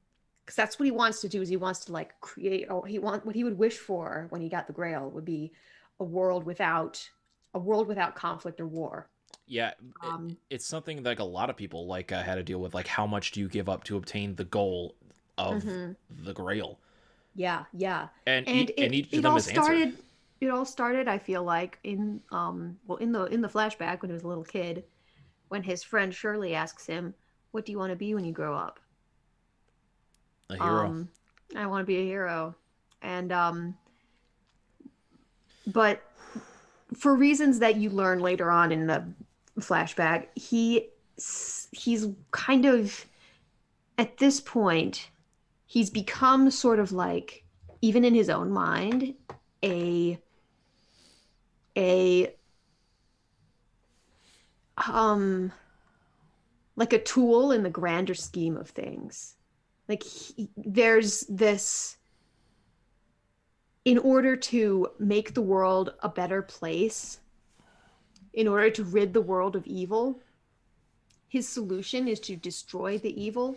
because that's what he wants to do, is he wants to like create, or what he would wish for when he got the Grail would be a world without conflict or war. Yeah, Um, it's something like a lot of people like had to deal with. Like, how much do you give up to obtain the goal of mhm. the Grail? Yeah, yeah. And And and it each of it them all is answered. started it all started, I feel like, in well, in the flashback when he was a little kid, when his friend Shirley asks him, "What do you want to be when you grow up?" A hero. Um, I want to be a hero. And but for reasons that you learn later on in the flashback, he's kind of, at this point, he's become sort of like, even in his own mind, a a um like a tool in the grander scheme of things. Like there's this, in order to make the world a better place, in order to rid the world of evil, his solution is to destroy the evil.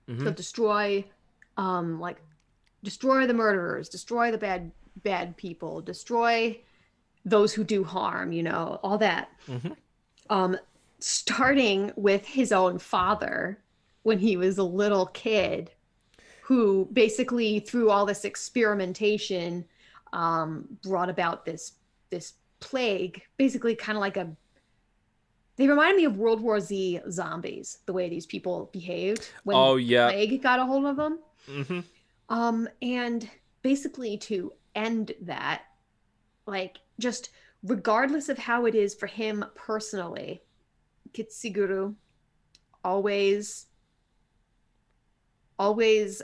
Mm-hmm. So destroy, like destroy the murderers, destroy the bad people, destroy those who do harm, all that. Mm-hmm. um, Starting with his own father when he was a little kid, who basically, through all this experimentation, brought about this plague, basically kind of like a. They remind me of World War Z zombies, the way these people behaved when Oh yeah. plague got a hold of them. Mm-hmm. And basically to end that, like, just regardless of how it is for him personally, Kitsiguru always always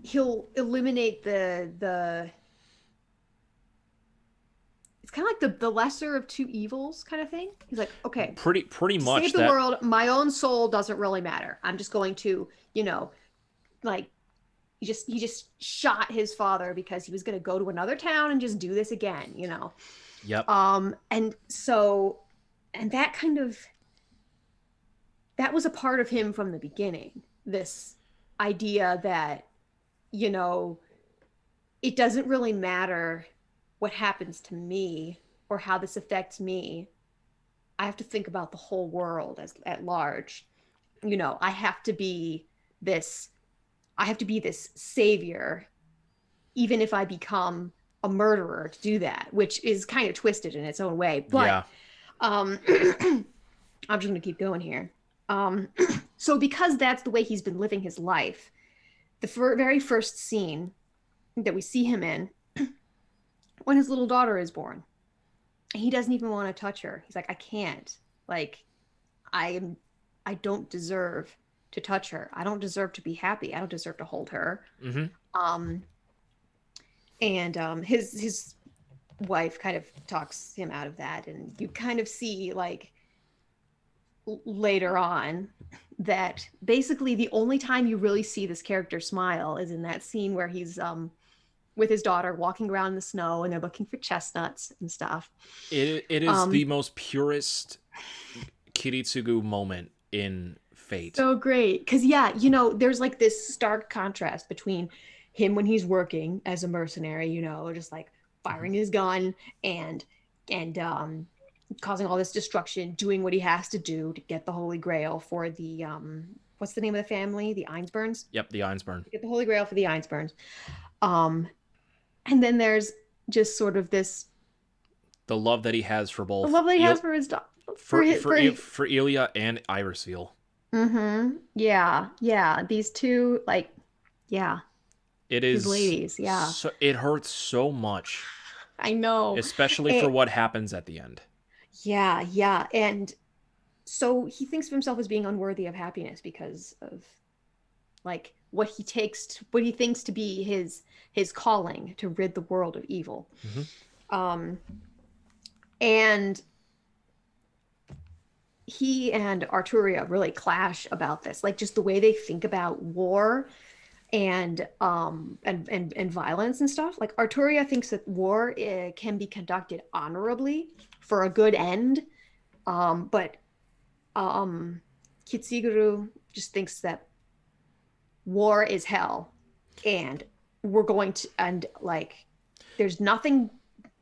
he'll eliminate the it's kind of like the lesser of two evils kind of thing. He's like, okay, Pretty to much save the that. world, my own soul doesn't really matter. I'm just going to, like, he just shot his father because he was going to go to another town and just do this again. Yep. And so, and that kind of, that was a part of him from the beginning, this idea that, you know it doesn't really matter what happens to me or how this affects me. I have to think about the whole world as at large. I have to be this savior, even if I become a murderer to do that, which is kind of twisted in its own way. But Yeah. um I'm just going to keep going here. Um so because that's the way he's been living his life, the very first scene that we see him in, when his little daughter is born, he doesn't even want to touch her. He's like, I can't. Like, I don't deserve to touch her. I don't deserve to be happy. I don't deserve to hold her. Mm-hmm. Um, and his wife kind of talks him out of that, and you kind of see, like, later on, that basically the only time you really see this character smile is in that scene where he's with his daughter walking around in the snow, and they're looking for chestnuts and stuff. It is Um, the most purest Kiritsugu moment in Fate. so great. Because, yeah, there's like this stark contrast between him when he's working as a mercenary, just like Mm-hmm. firing his gun and causing all this destruction, doing what he has to do to get the Holy Grail for the, what's the name of the family? The Einsburns? Yep, the Einsburn. Get the Holy Grail for the Einsburns. Um, and then there's just sort of this, The love that he has for the both love that he has for his dog, for Ilya and Irisfiel. mm-hmm. Yeah, yeah. These two, like, yeah, It his is ladies, yeah. it hurts so much, I know. especially for It, what happens at the end. yeah, yeah. And so he thinks of himself as being unworthy of happiness because of, like, what he thinks to be his calling to rid the world of evil. Mm-hmm. Um and he and Arturia really clash about this, like, just the way they think about war and violence and stuff. Like, Arturia thinks that war can be conducted honorably for a good end, but um, Kitsuguru just thinks that war is hell, and we're going to, and like, there's nothing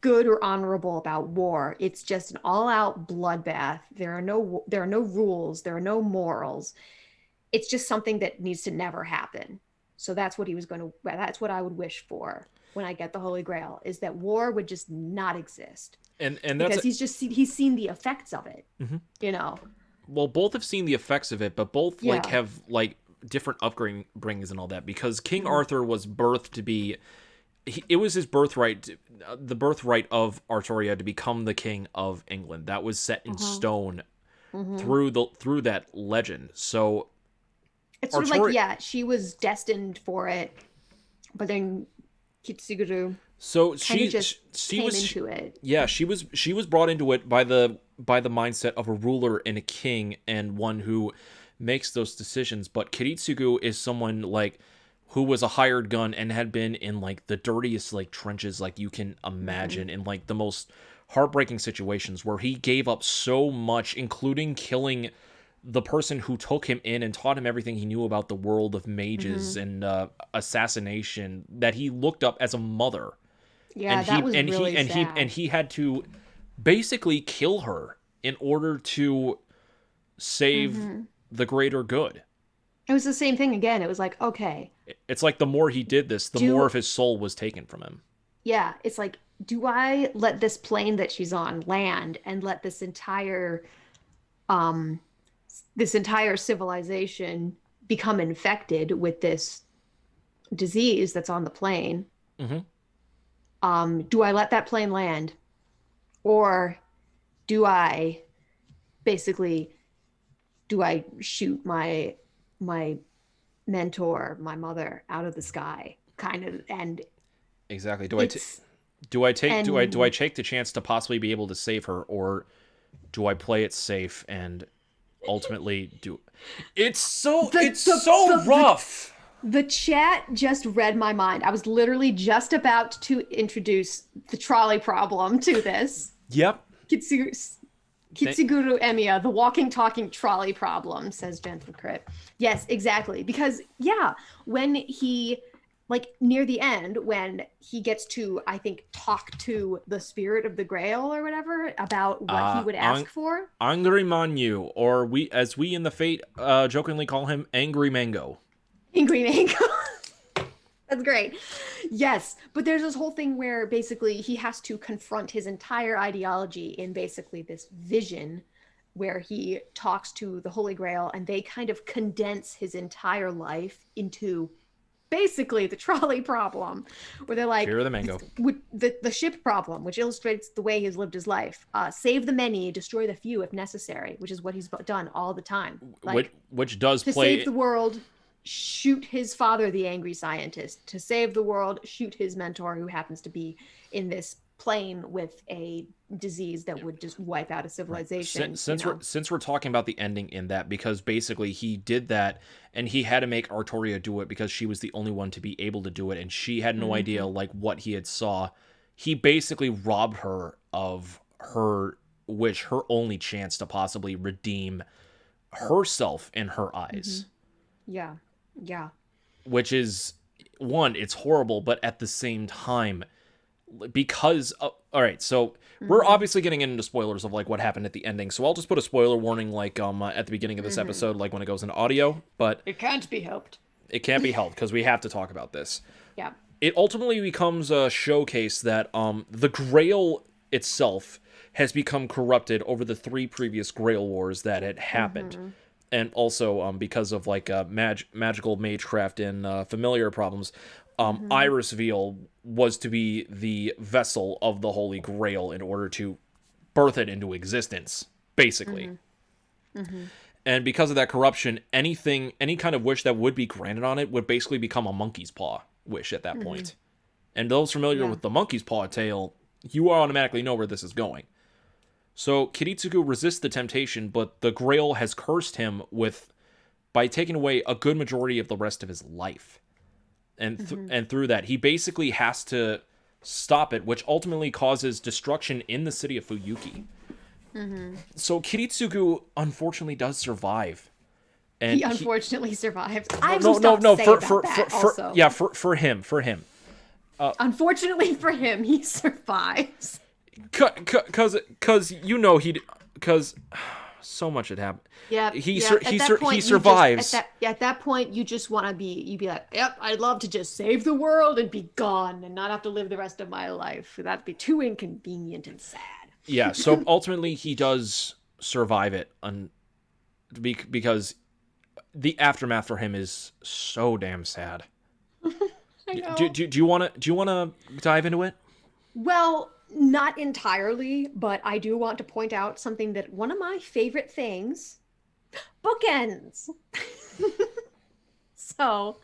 good or honorable about war. It's just an all-out bloodbath. There are no rules. There are no morals. It's just something that needs to never happen. So that's what he was going to. That's what I would wish for when I get the Holy Grail, is that war would just not exist. And that's Because he's seen the effects of it. You know. well, both have seen the effects of it, but both like Yeah. have like different upbringings and all that. Because King Arthur was birthed to be, it was his birthright, the birthright of Arturia to become the king of England. That was set in stone through that legend. So It's sort of like, yeah, she was destined for it, but then Kitsuguru so kind of just she came was into it. yeah, she was brought into it by the mindset of a ruler and a king and one who makes those decisions. But Kiritsugu is someone like who was a hired gun and had been in like the dirtiest like trenches like you can imagine, in like the most heartbreaking situations, where he gave up so much, including killing the person who took him in and taught him everything he knew about the world of mages and assassination, that he looked up as a mother. Yeah, that was really sad. He had to basically kill her in order to save the greater good. It was the same thing again. It was like, okay, It's like the more he did this, the more of his soul was taken from him. yeah, it's like, do I let this plane that she's on land and let um this entire civilization become infected with this disease that's on the plane? Do I let that plane land, or do I basically shoot my mentor, my mother, out of the sky, kind of? And Exactly. Do I take the chance to possibly be able to save her, or do I play it safe and ultimately do? It's so rough. The chat just read my mind. I was literally just about to introduce the trolley problem to this. Yep. Kitsuguru Emiya, the walking, talking trolley problem, says Gentle Crit. Yes, exactly. Because, yeah, when he, like, near the end, when he gets to, I think, talk to the spirit of the Grail or whatever about what he would ask for. Angry Manu, or as we in the Fate jokingly call him, Angry Mango. Angry Mango. That's great. Yes, but there's this whole thing where basically he has to confront his entire ideology in basically this vision where he talks to the Holy Grail, and they kind of condense his entire life into basically the trolley problem, where they're like, Fear of the Mango. The ship problem, which illustrates the way he's lived his life. Save the many, destroy the few if necessary, which is what he's done all the time. Like, which does to play... save the world, shoot his father, the angry scientist. To save the world, shoot his mentor, who happens to be in this plane with a disease that would just wipe out a civilization. Since we're talking about the ending in that, because basically he did that and he had to make Arturia do it because she was the only one to be able to do it, and she had no idea like what he had saw. He basically robbed her of her wish, her only chance to possibly redeem herself in her eyes. Yeah. Which is, one, it's horrible, but at the same time, because all right, so we're obviously getting into spoilers of like what happened at the ending, so I'll just put a spoiler warning like at the beginning of this episode, like when it goes into audio, but It can't be helped. it can't be helped because we have to talk about this. Yeah. It ultimately becomes a showcase that the Grail itself has become corrupted over the 3 previous Grail wars that had happened. And also because of like magical magecraft and familiar problems, Iris Veil was to be the vessel of the Holy Grail in order to birth it into existence, basically. And because of that corruption, any kind of wish that would be granted on it would basically become a monkey's paw wish at that point. And those familiar with the monkey's paw tale, you automatically know where this is going. So Kiritsugu resists the temptation, but the Grail has cursed him by taking away a good majority of the rest of his life. And through that, he basically has to stop it, which ultimately causes destruction in the city of Fuyuki. So Kiritsugu unfortunately does survive. And He unfortunately survived. I have no, some no, stuff no, to say for about that also. yeah, for him. Unfortunately for him, he survives. Cause you know cause so much had happened. Yep, He yep. At that point, he you just survives. at that point you just want to you'd be like, yep, I'd love to just save the world and be gone and not have to live the rest of my life. That'd be too inconvenient and sad. Yeah, so ultimately he does survive it because the aftermath for him is so damn sad. I know. Do you want to dive into it? Well, not entirely, but I do want to point out something that one of my favorite things, bookends. So,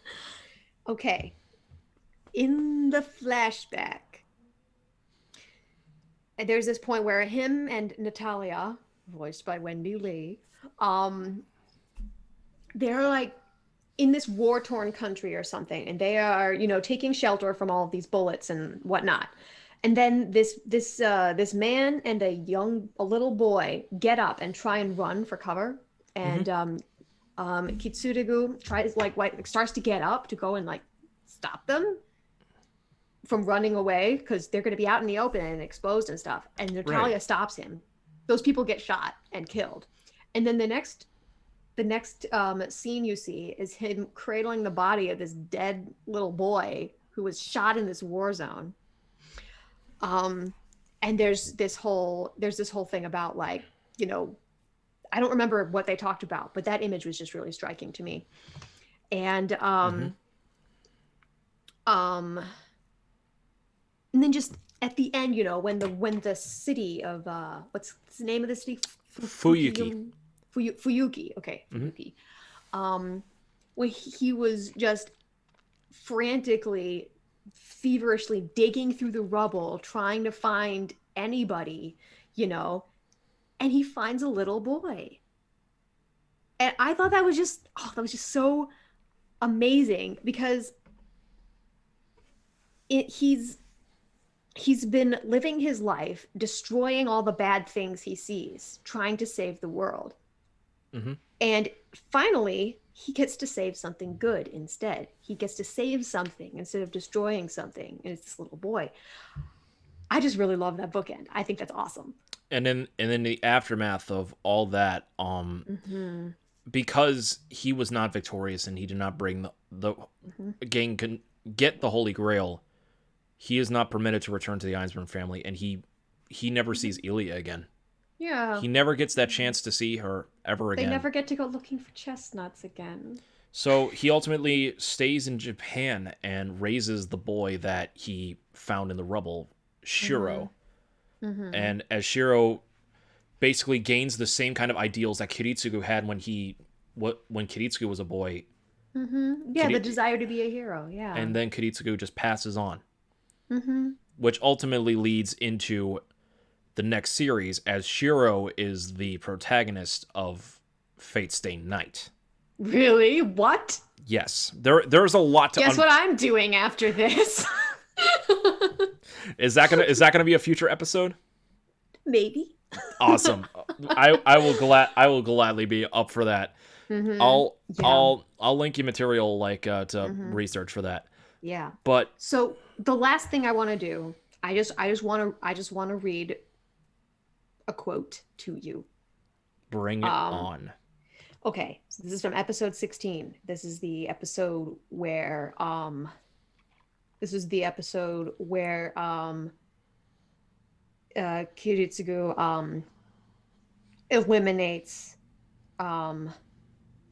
okay. In the flashback, there's this point where him and Natalia, voiced by Wendy Lee, they're like in this war-torn country or something, and they are, taking shelter from all of these bullets and whatnot. And then this man and a little boy get up and try and run for cover, and Kitsurugu starts to get up to go and like stop them from running away because they're going to be out in the open and exposed and stuff. And Natalia stops him. Those people get shot and killed. And then the next scene you see is him cradling the body of this dead little boy who was shot in this war zone. And there's this whole thing about like, I don't remember what they talked about, but that image was just really striking to me. And and then just at the end, when the city of what's the name of the city? Fuyuki. Fuyuki. Okay, Fuyuki. When he was just frantically, feverishly digging through the rubble, trying to find anybody, and he finds a little boy. And I thought that was just so amazing because he's been living his life destroying all the bad things he sees, trying to save the world. And finally, he gets to save something good instead. He gets to save something instead of destroying something. And it's this little boy. I just really love that bookend. I think that's awesome. And then the aftermath of all that, because he was not victorious and he did not bring the gang can get the Holy Grail, he is not permitted to return to the Einsborn family, and he never sees Ilya again. Yeah. He never gets that chance to see her ever again. They never get to go looking for chestnuts again. So he ultimately stays in Japan and raises the boy that he found in the rubble, Shiro. And as Shiro basically gains the same kind of ideals that Kiritsugu had when Kiritsugu was a boy. Yeah, the desire to be a hero, yeah. And then Kiritsugu just passes on. Which ultimately leads into the next series, as Shiro is the protagonist of Fate-Stay Night. Really? What? Yes. There's a lot to Guess what I'm doing after this? Is that gonna be a future episode? Maybe. Awesome. I will gladly be up for that. I'll link you material to research for that. Yeah. But so the last thing I want to do, I just want to read a quote to you. Bring it on. Okay, so this is from episode 16. This is the episode where Kiritsugu eliminates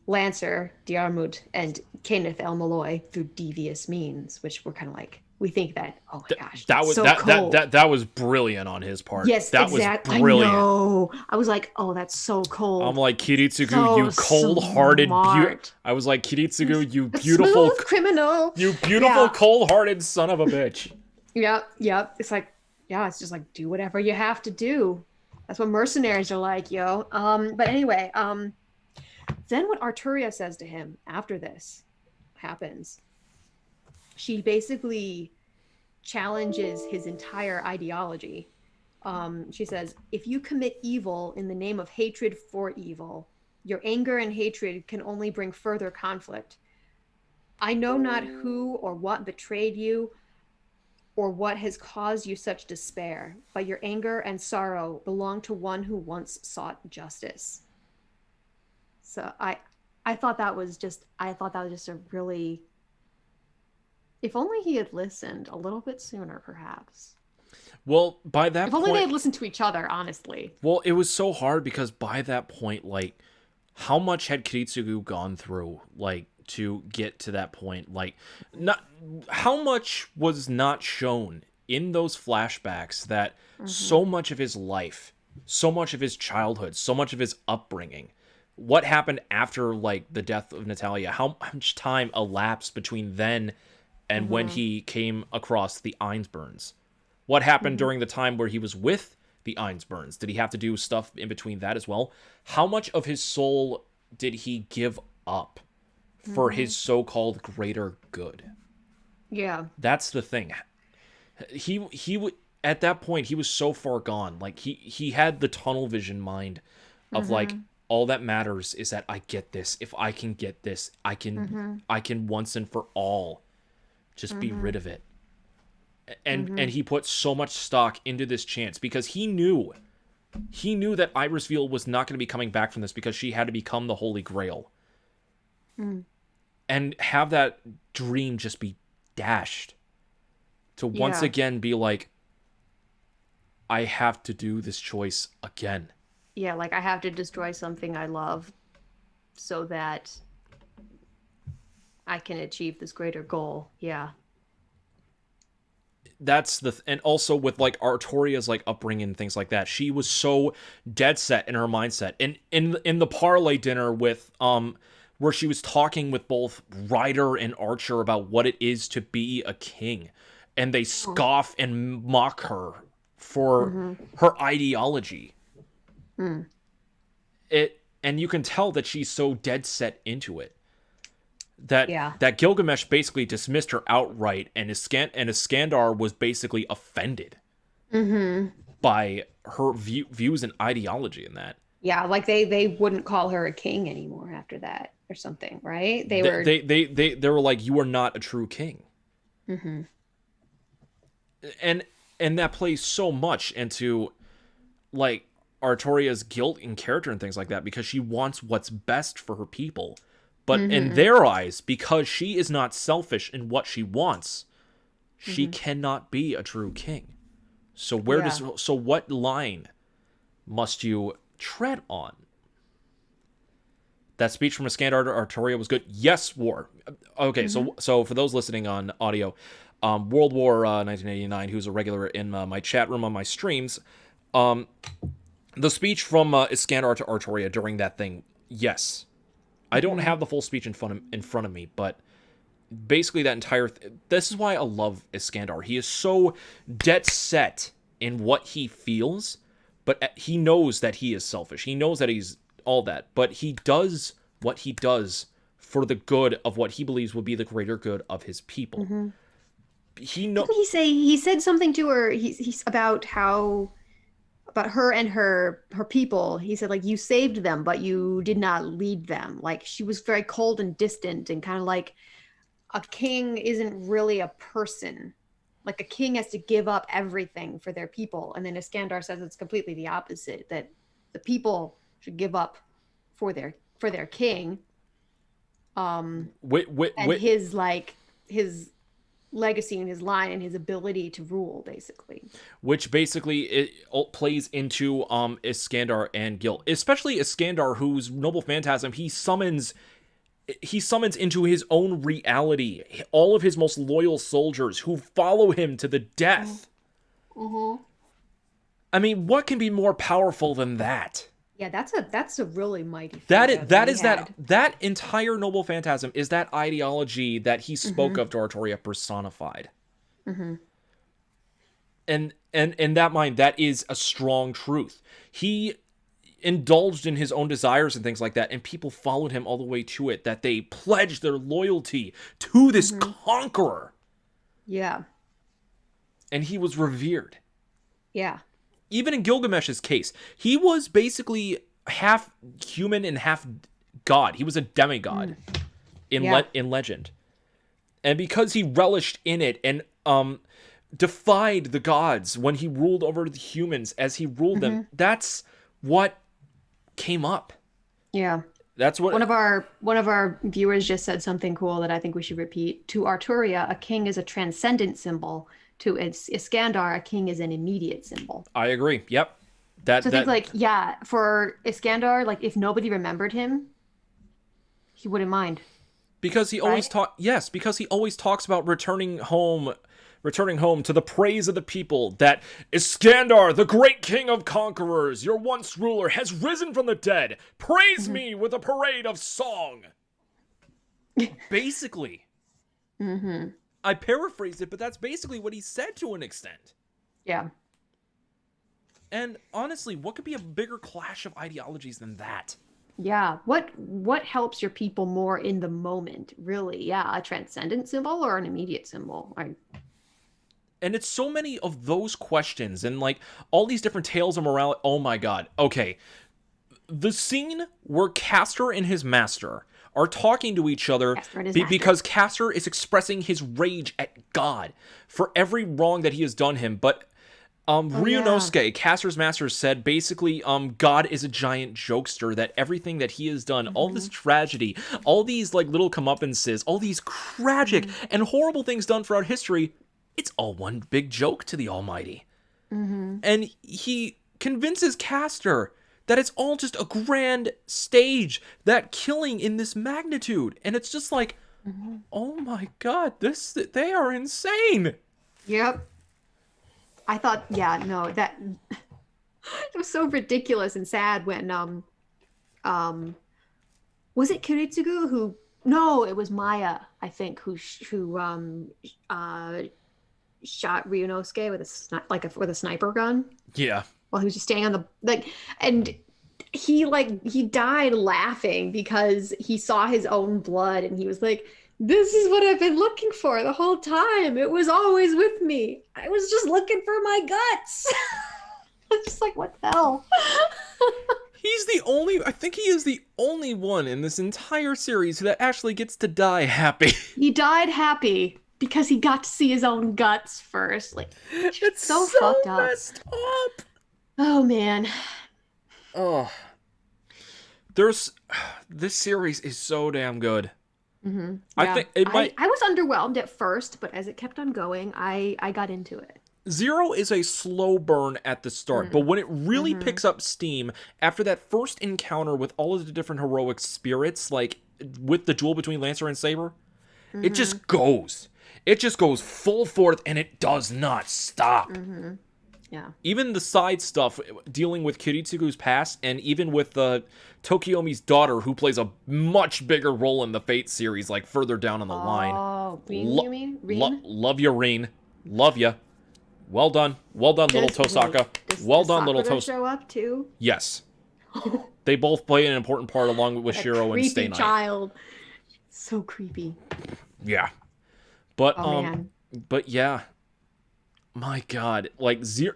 Lancer, Diarmut, and Kenneth El Malloy through devious means, which we're kind of like, we think that, oh my gosh, that was so cool. that was brilliant on his part. Yes, that exactly. was brilliant. I know. I was like, oh, that's so cool. I'm like, Kiritsugu, so you cold-hearted I was like, Kiritsugu, you beautiful criminal. You beautiful cold-hearted son of a bitch. Yep. It's like, yeah, it's just like, do whatever you have to do. That's what mercenaries are like, yo. But anyway, then what Arturia says to him after this happens, she basically challenges his entire ideology She says, if you commit evil in the name of hatred for evil, your anger and hatred can only bring further conflict. I know not who or what betrayed you or what has caused you such despair, but your anger and sorrow belong to one who once sought justice. So I thought that was just a really, if only he had listened a little bit sooner, perhaps. Well, by that If point, only they had listened to each other, honestly. well, it was so hard because by that point, like, how much had Kiritsugu gone through, like, to get to that point? Like, not how much was not shown in those flashbacks that so much of his life, so much of his childhood, so much of his upbringing, what happened after, like, the death of Natalia, how much time elapsed between then and when he came across the Einsburns? What happened during the time where he was with the Einsburns? Did he have to do stuff in between that as well? How much of his soul did he give up for his so-called greater good? Yeah. That's the thing. He would, at that point, he was so far gone. Like, he had the tunnel vision mind of like, all that matters is that I get this. If I can get this, I can once and for all just be rid of it. And he put so much stock into this chance because he knew that Irisveal was not going to be coming back from this because she had to become the Holy Grail. And have that dream just be dashed to once again be like, I have to do this choice again. Yeah, like I have to destroy something I love so that I can achieve this greater goal. Yeah. That's and also with like Artoria's like upbringing and things like that, she was so dead set in her mindset. And in the parlay dinner with where she was talking with both Ryder and Archer about what it is to be a king, and they scoff and mock her for her ideology. And you can tell that she's so dead set into it. That Gilgamesh basically dismissed her outright, and Iskandar was basically offended by her views and ideology in that. Yeah, like they wouldn't call her a king anymore after that or something, right? They were like, you are not a true king. And that plays so much into like Artoria's guilt and character and things like that, because she wants what's best for her people. But in their eyes, because she is not selfish in what she wants, she cannot be a true king. So what line must you tread on? That speech from Iskandar to Artoria was good. Yes, War. Okay, so for those listening on audio, World War 1989, who's a regular in my chat room on my streams, the speech from Iskandar to Artoria during that thing, yes. I don't have the full speech in front of me, but basically that entire this is why I love Iskandar. He is so dead set in what he feels, but he knows that he is selfish. He knows that he's all that, but he does what he does for the good of what he believes will be the greater good of his people. He said something to her. He's about her and her people. He said, like, you saved them, but you did not lead them. Like, she was very cold and distant, and kind of like a king isn't really a person. Like, a king has to give up everything for their people. And then Iskandar says it's completely the opposite, that the people should give up for their king. And his legacy and his line and his ability to rule, basically. Which basically it plays into Iskandar and Gil, especially Iskandar, whose noble phantasm he summons into his own reality all of his most loyal soldiers who follow him to the death. I mean, what can be more powerful than that? Yeah, that's a really mighty feat. That entire noble phantasm is that ideology that he spoke of to Artoria personified. And in that mind, that is a strong truth. He indulged in his own desires and things like that, and people followed him all the way to it, that they pledged their loyalty to this conqueror. Yeah. And he was revered. Yeah. even in Gilgamesh's case, he was basically half human and half god. He was a demigod in legend. And because he relished in it and defied the gods when he ruled over the humans as he ruled them, that's what came up. Yeah. That's what one of our viewers just said something cool that I think we should repeat. To Arturia, a king is a transcendent symbol. To Iskandar, a king is an immediate symbol. I agree. Yep. So I think, like, yeah, for Iskandar, like, if nobody remembered him, he wouldn't mind. Because he always because he always talks about returning home to the praise of the people, that Iskandar, the great king of conquerors, your once ruler, has risen from the dead. Praise me with a parade of song. Basically. I paraphrased it, but that's basically what he said to an extent. Yeah. And honestly, what could be a bigger clash of ideologies than that? Yeah. What helps your people more in the moment, really? Yeah, a transcendent symbol or an immediate symbol? And it's so many of those questions and like all these different tales of morality. Oh my god. Okay. The scene where Castor and his master are talking to each other because Castor is expressing his rage at God for every wrong that he has done him. But Ryunosuke, Castor's master, said basically God is a giant jokester, that everything that he has done, all this tragedy, all these like little comeuppances, all these tragic and horrible things done throughout history, it's all one big joke to the Almighty. And he convinces Castor that it's all just a grand stage, that killing in this magnitude. And it's just like, oh my god, they are insane. Yep. I thought, that it was so ridiculous and sad when was it Kiritsugu who? No, it was Maya, I think, who shot Ryunosuke with a sniper gun. Yeah. While he was just standing on the and he died laughing because he saw his own blood and he was like, this is what I've been looking for the whole time. It was always with me. I was just looking for my guts. I was just like, what the hell? I think he is the only one in this entire series that actually gets to die happy. He died happy because he got to see his own guts first. Like, it's so fucked up. Messed up. Oh man. Oh. This series is so damn good. Yeah. I think I was underwhelmed at first, but as it kept on going, I got into it. Zero is a slow burn at the start, but when it really picks up steam after that first encounter with all of the different heroic spirits, like with the duel between Lancer and Saber, it just goes. It just goes full forth and it does not stop. Yeah. Even the side stuff dealing with Kiritsugu's past, and even with Tokiomi's daughter, who plays a much bigger role in the Fate series, like further down on the line. Oh, Rin, you mean? Rin? Love you, Rin. Love you. Well done, little Tosaka. Well done, little Tosaka. Show up too? Yes. They both play an important part along with Shiro and Stay Night. Child. So creepy. Yeah. But man. But yeah. My god, like Zero,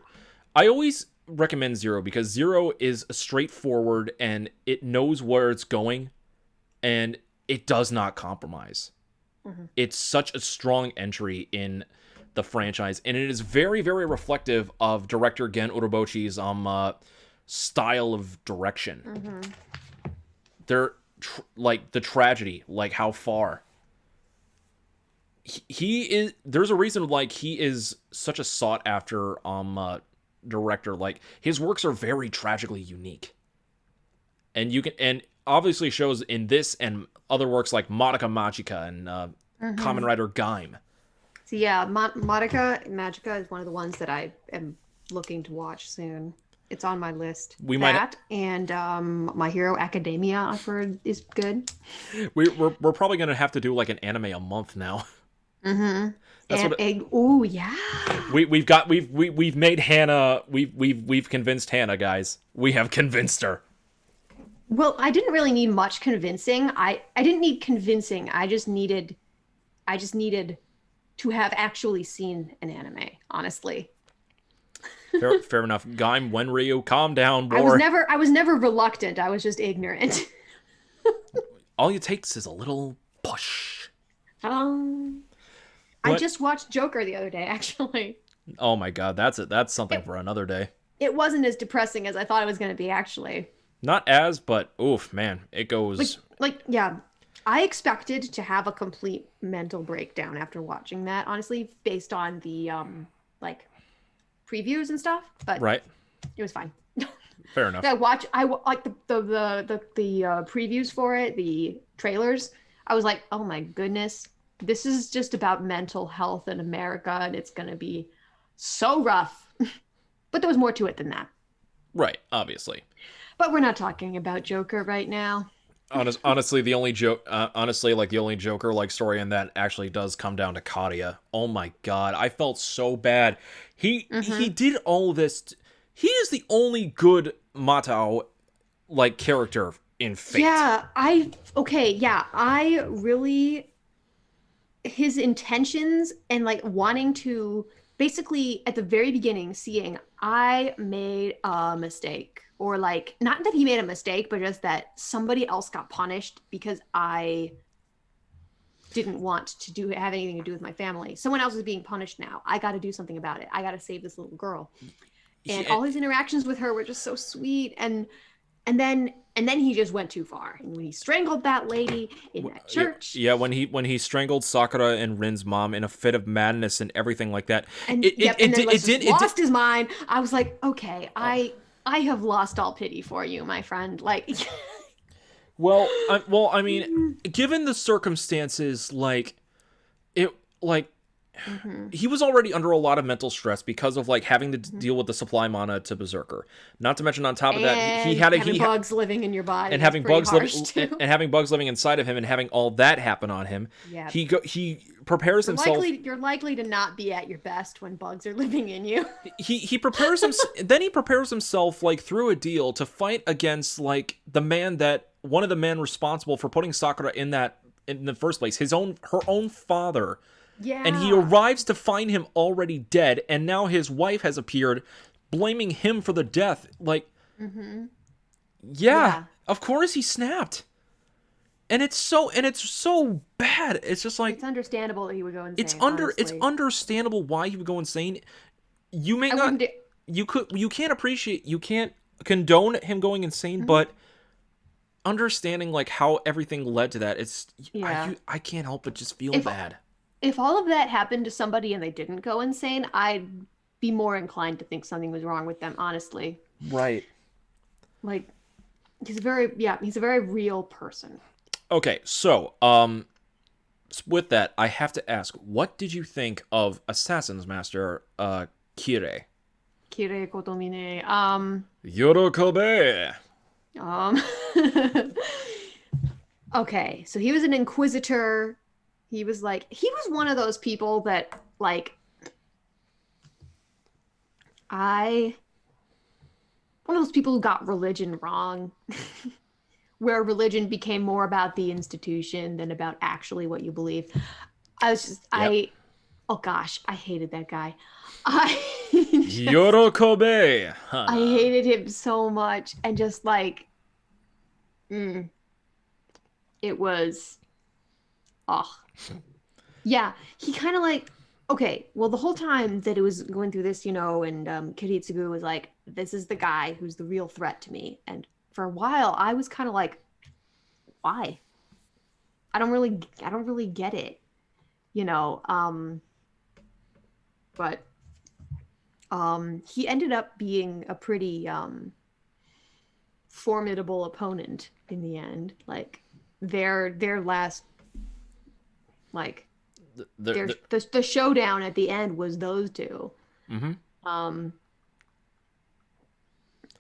I always recommend Zero because Zero is straightforward and it knows where it's going and it does not compromise. It's such a strong entry in the franchise, and it is very, very reflective of director Gen Urobuchi's style of direction. They're like the tragedy, like how far he is. There's a reason like he is such a sought after director. Like his works are very tragically unique, and obviously shows in this and other works like Madoka Magica and Kamen Rider Gaim. So yeah, Madoka Magica is one of the ones that I am looking to watch soon. It's on my list. And My Hero Academia I've heard is good. We're probably gonna have to do like an anime a month now. Oh yeah. We've made Hannah. We've convinced Hannah, guys. We have convinced her. Well, I didn't really need much convincing. I didn't need convincing. I just needed to have actually seen an anime, honestly. Fair enough. Gaim Wenryu, calm down, I war. was never reluctant. I was just ignorant. All it takes is a little push. I just watched Joker the other day, actually. Oh my god, that's something for another day. It wasn't as depressing as I thought it was going to be, actually. Not as, but oof, man, it goes. Yeah. I expected to have a complete mental breakdown after watching that, honestly, based on the previews and stuff. But Right. it was fine. Fair enough. I like the previews for it, the trailers. I was like, oh my goodness, this is just about mental health in America, and it's gonna be so rough. But there was more to it than that. Right, obviously. But we're not talking about Joker right now. Honestly, the only the only Joker like story in that actually does come down to Kadia. Oh my god, I felt so bad. He did all this. He is the only good Matao like character in Fate. Yeah, I really, his intentions and like wanting to basically at the very beginning seeing I made a mistake, or like not that he made a mistake, but just that somebody else got punished because I didn't want to have anything to do with my family. Someone else is being punished now. I got to do something about it. I got to save this little girl. And all his interactions with her were just so sweet, and then he just went too far. And when he strangled that lady in that church, when he strangled Sakura and Rin's mom in a fit of madness and everything like that, and then lost his mind. I was like, okay, I have lost all pity for you, my friend. Like, I mean, given the circumstances, he was already under a lot of mental stress because of like having to deal with the supply mana to Berserker. Not to mention on top of that, he had bugs living in your body and having bugs living inside of him and having all that happen on him. Yeah. He prepares himself. You're likely to not be at your best when bugs are living in you. He prepares himself. Then he prepares himself like through a deal to fight against like one of the men responsible for putting Sakura in the first place, her own father. Yeah. And he arrives to find him already dead, and now his wife has appeared, blaming him for the death. Like, yeah, of course he snapped. And it's so bad. It's just like it's understandable that he would go insane. It's understandable why he would go insane. You may not. You can't condone him going insane, but understanding like how everything led to that, I can't help but just feel bad. If all of that happened to somebody and they didn't go insane, I'd be more inclined to think something was wrong with them, honestly. Right. Like, he's a very real person. Okay, so, with that, I have to ask, what did you think of Assassin's Master, Kirei? Kirei Kotomine, Yorokobe! Okay, so he was an inquisitor. He was one of those people that, like, one of those people who got religion wrong, where religion became more about the institution than about actually what you believe. Oh gosh, I hated that guy. Yorokobe! Huh. I hated him so much, and just like, it was, yeah, he kind of like, okay, well, the whole time that it was going through this, and Kiritsugu was like, this is the guy who's the real threat to me. And for a while, I was kind of like, why? I don't really get it, but he ended up being a pretty formidable opponent in the end. Like, their last, like, the showdown at the end was those two.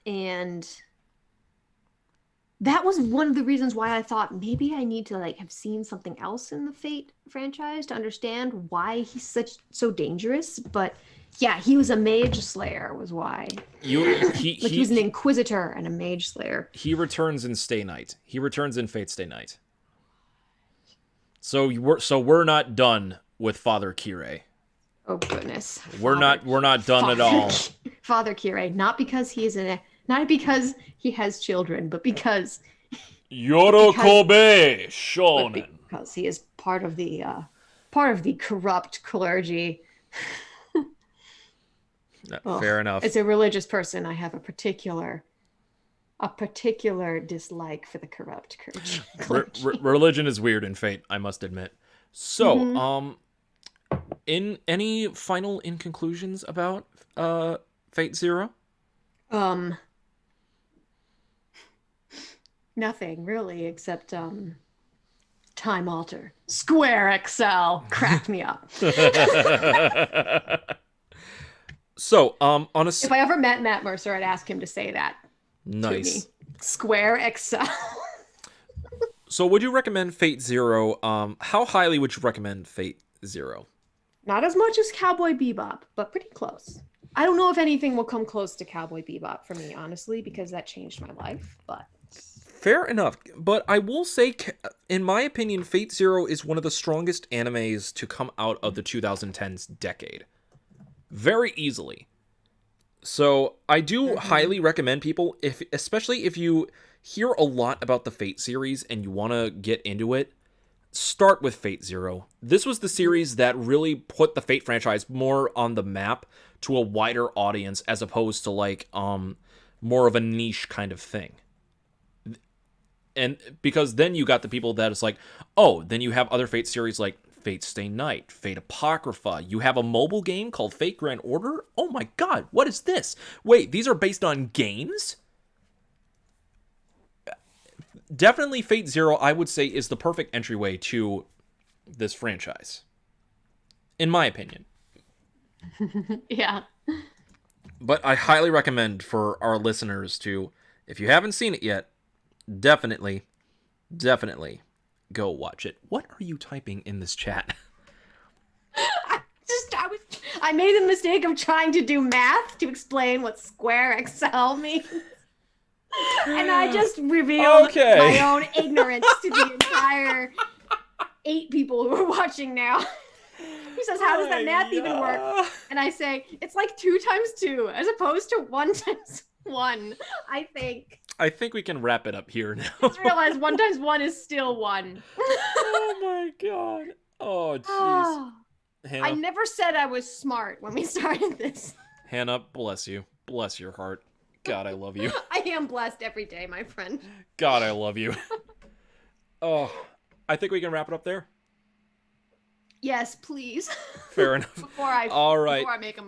And that was one of the reasons why I thought maybe I need to like have seen something else in the Fate franchise to understand why he's so dangerous. But yeah, he was a mage slayer was why. He was an inquisitor and a mage slayer. He returns in Stay Night. He returns in Fate Stay Night. So we're not done with Father Kirei. Oh goodness. We're not done at all. Father Kirei, not because he has children, but because Yorokobe Shonen. because he is part of the corrupt clergy. Fair enough. As a religious person, I have a particular dislike for the corrupt clergy. Religion is weird in Fate, I must admit. So, in any final conclusions about Fate Zero? Nothing really, except Time Alter. Square XL cracked me up. So, if I ever met Matt Mercer, I'd ask him to say that. Nice. To me. Square XL. So, would you recommend Fate Zero? How highly would you recommend Fate Zero? Not as much as Cowboy Bebop, but pretty close. I don't know if anything will come close to Cowboy Bebop for me, honestly, because that changed my life, but... Fair enough, but I will say, in my opinion, Fate Zero is one of the strongest animes to come out of the 2010s decade. Very easily. So, I do highly recommend people, especially if you hear a lot about the Fate series and you want to get into it, start with Fate Zero. This was the series that really put the Fate franchise more on the map to a wider audience as opposed to like more of a niche kind of thing. And because then you got the people that it's like, oh, then you have other Fate series like Fate Stay Night, Fate Apocrypha. You have a mobile game called Fate Grand Order. Oh my god, what is this? Wait, these are based on games? Definitely Fate Zero, I would say, is the perfect entryway to this franchise. In my opinion. Yeah. But I highly recommend for our listeners to, if you haven't seen it yet, definitely go watch it. What are you typing in this chat? I made the mistake of trying to do math to explain what Square XL means. And I just revealed my own ignorance to the entire 8 people who are watching now. Who says, how does that math even work? And I say, it's like 2 times 2 as opposed to 1 times 1, I think. I think we can wrap it up here now. I just realized 1 times 1 is still 1. Oh my god. Oh, jeez. I never said I was smart when we started this. Hannah, bless you. Bless your heart. God, I love you. I am blessed every day, my friend. God, I love you. Oh, I think we can wrap it up there. Yes, please. Fair enough. Before I make a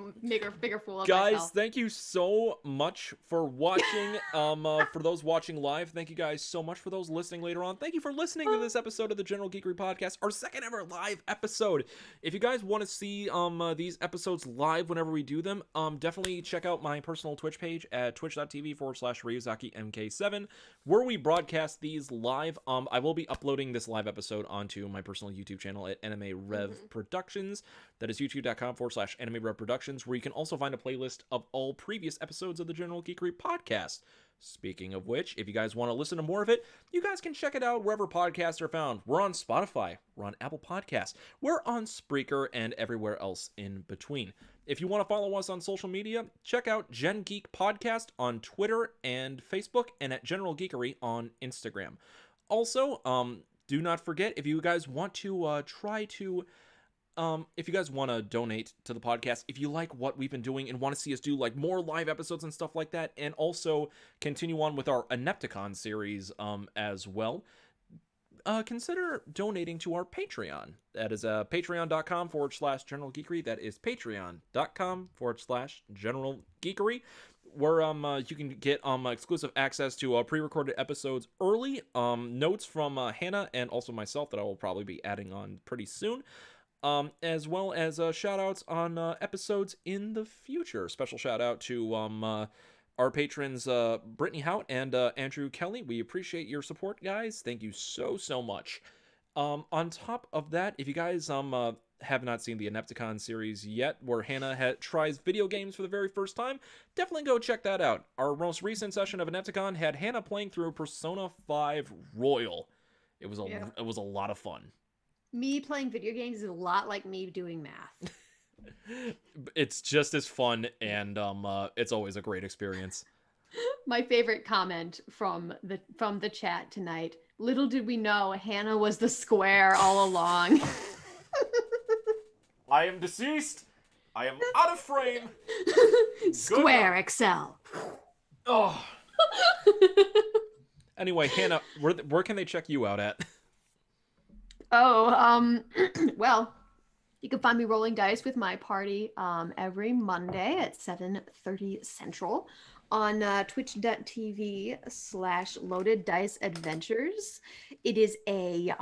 bigger fool of myself. Guys, thank you so much for watching. For those watching live, thank you guys so much. For those listening later on, thank you for listening to this episode of the General Geekery Podcast, our second ever live episode. If you guys want to see these episodes live whenever we do them, definitely check out my personal Twitch page at twitch.tv/RyuzakiMK7, where we broadcast these live. I will be uploading this live episode onto my personal YouTube channel at Anime Rev Productions. That is youtube.com/Anime Rev Productions, where you can also find a playlist of all previous episodes of the General Geekery Podcast. Speaking of which, if you guys want to listen to more of it, you guys can check it out wherever podcasts are found. We're on Spotify, we're on Apple Podcasts, we're on Spreaker, and everywhere else in between. If you want to follow us on social media, check out Gen Geek Podcast on Twitter and Facebook, and at General Geekery on Instagram. Also, do not forget, if you guys want to if you guys want to donate to the podcast, if you like what we've been doing and want to see us do like more live episodes and stuff like that, and also continue on with our Anepticon series as well, consider donating to our Patreon. That is patreon.com/General Geekery. That is patreon.com/General Geekery, where you can get exclusive access to pre-recorded episodes early, notes from Hannah and also myself that I will probably be adding on pretty soon, as well as shout outs on episodes in the future. Special shout out to our patrons Brittany Hout and Andrew Kelly. We appreciate your support, guys. Thank you so much. On top of that, if you guys have not seen the Anepticon series yet, where Hannah tries video games for the very first time, definitely go check that out. Our most recent session of Anepticon had Hannah playing through Persona 5 Royal. It was a lot of fun. Me playing video games is a lot like me doing math. It's just as fun, and it's always a great experience. My favorite comment from the chat tonight. Little did we know Hannah was the square all along. I am deceased. I am out of frame. Square Excel. Oh. Anyway, Hannah, where can they check you out at? Oh, well, you can find me rolling dice with my party every Monday at 7:30 Central on twitch.tv/loaded dice adventures. It is a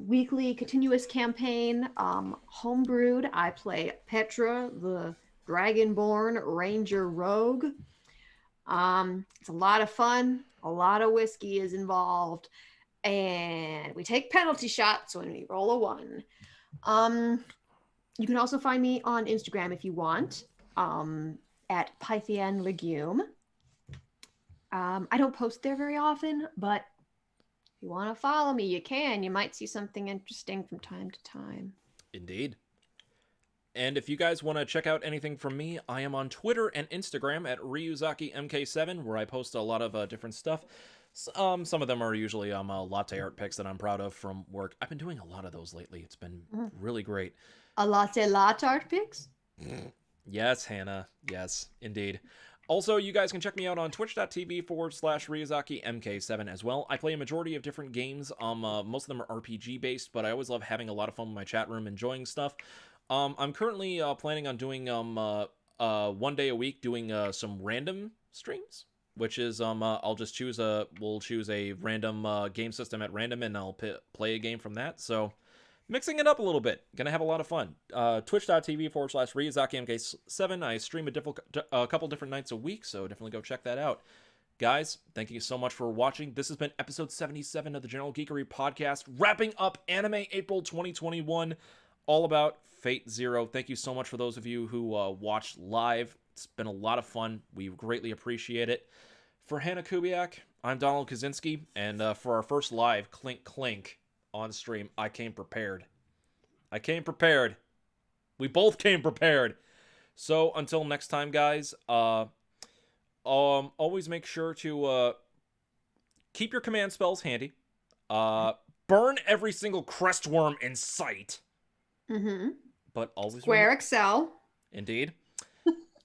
weekly continuous campaign, homebrewed. I play Petra, the Dragonborn Ranger Rogue. It's a lot of fun. A lot of whiskey is involved. And we take penalty shots when we roll a 1. You can also find me on Instagram if you want, at Pythian Legume. I don't post there very often, but if you want to follow me, you can. You might see something interesting from time to time. Indeed. And if you guys want to check out anything from me, I am on Twitter and Instagram at RyuzakiMK7, where I post a lot of different stuff. Some of them are usually latte art pics that I'm proud of from work. I've been doing a lot of those lately. It's been really great. A latte art pics? Yes, Hannah. Yes, indeed. Also, you guys can check me out on twitch.tv/RyuzakiMK7 as well. I play a majority of different games. Most of them are RPG based, but I always love having a lot of fun with my chat room, enjoying stuff. I'm currently planning on doing 1 day a week doing some random streams, which is I'll just we'll choose a random game system at random, and I'll play a game from that. So mixing it up a little bit, gonna have a lot of fun. Twitch.tv/RyuzakiMK7. I stream a couple different nights a week, so definitely go check that out. Guys, thank you so much for watching. This has been episode 77 of the General Geekery podcast, wrapping up Anime April 2021, all about Fate Zero. Thank you so much for those of you who watched live. It's been a lot of fun. We greatly appreciate it. For Hannah Kubiak, I'm Donald Kaczynski, and for our first live Clink Clink on stream, I came prepared. We both came prepared. So until next time, guys, always make sure to keep your command spells handy. Burn every single crest worm in sight. Mm-hmm. But always Square Excel. Indeed.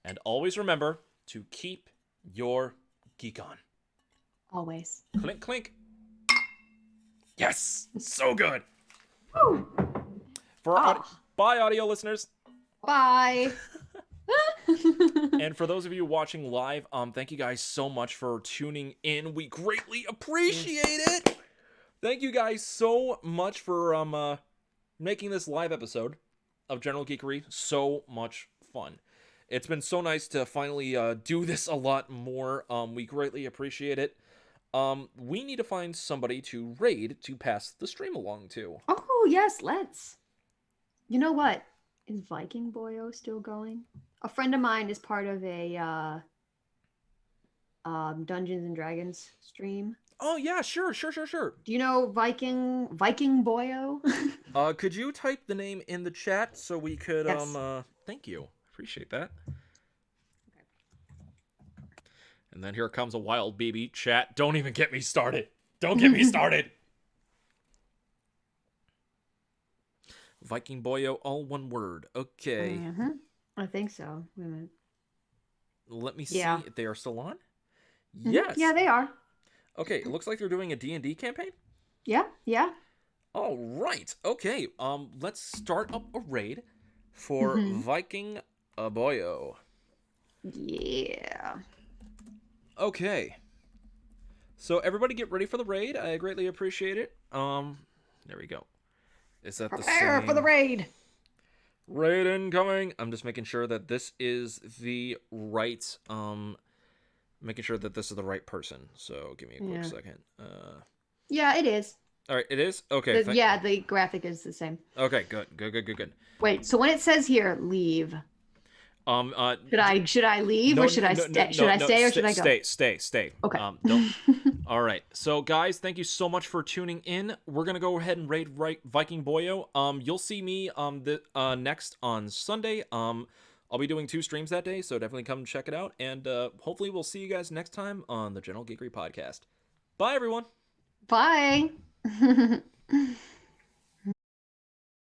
And always remember to keep your geek on. Always. Clink, clink. Yes! So good! Woo. Bye, audio listeners. Bye. And for those of you watching live, thank you guys so much for tuning in. We greatly appreciate it. Thank you guys so much for making this live episode of General Geekery so much fun. It's been so nice to finally do this a lot more. We greatly appreciate it. We need to find somebody to raid to pass the stream along to. Oh, yes, let's. You know what? Is Viking Boyo still going? A friend of mine is part of a Dungeons and Dragons stream. Oh, yeah, sure. Do you know Viking Boyo? Could you type the name in the chat so we could, Yes. Thank you. Appreciate that. And then here comes a wild BB. Chat, don't even get me started. Don't get me started. Viking Boyo, all one word. Okay. Mm-hmm. I think so. Wait a minute. Let me see if they are still on. Mm-hmm. Yes. Yeah, they are. Okay, it looks like they're doing a D&D campaign. Yeah. All right. Okay. Let's start up a raid for Viking Boyo. Yeah. Okay. So everybody get ready for the raid. I greatly appreciate it. There we go. Is that Prepare the same? for the raid. Raid incoming. I'm just making sure that this is the right making sure that this is the right person. So give me a quick second. Yeah, it is. All right, it is? Okay. The graphic is the same. Okay, good. Wait, so when it says here leave, should I leave or should I stay? Should I stay or should I go? Stay. Okay. All right. So, guys, thank you so much for tuning in. We're gonna go ahead and raid Viking Boyo. You'll see me next on Sunday. I'll be doing 2 streams that day, so definitely come check it out. And hopefully, we'll see you guys next time on the General Geekery podcast. Bye, everyone. Bye.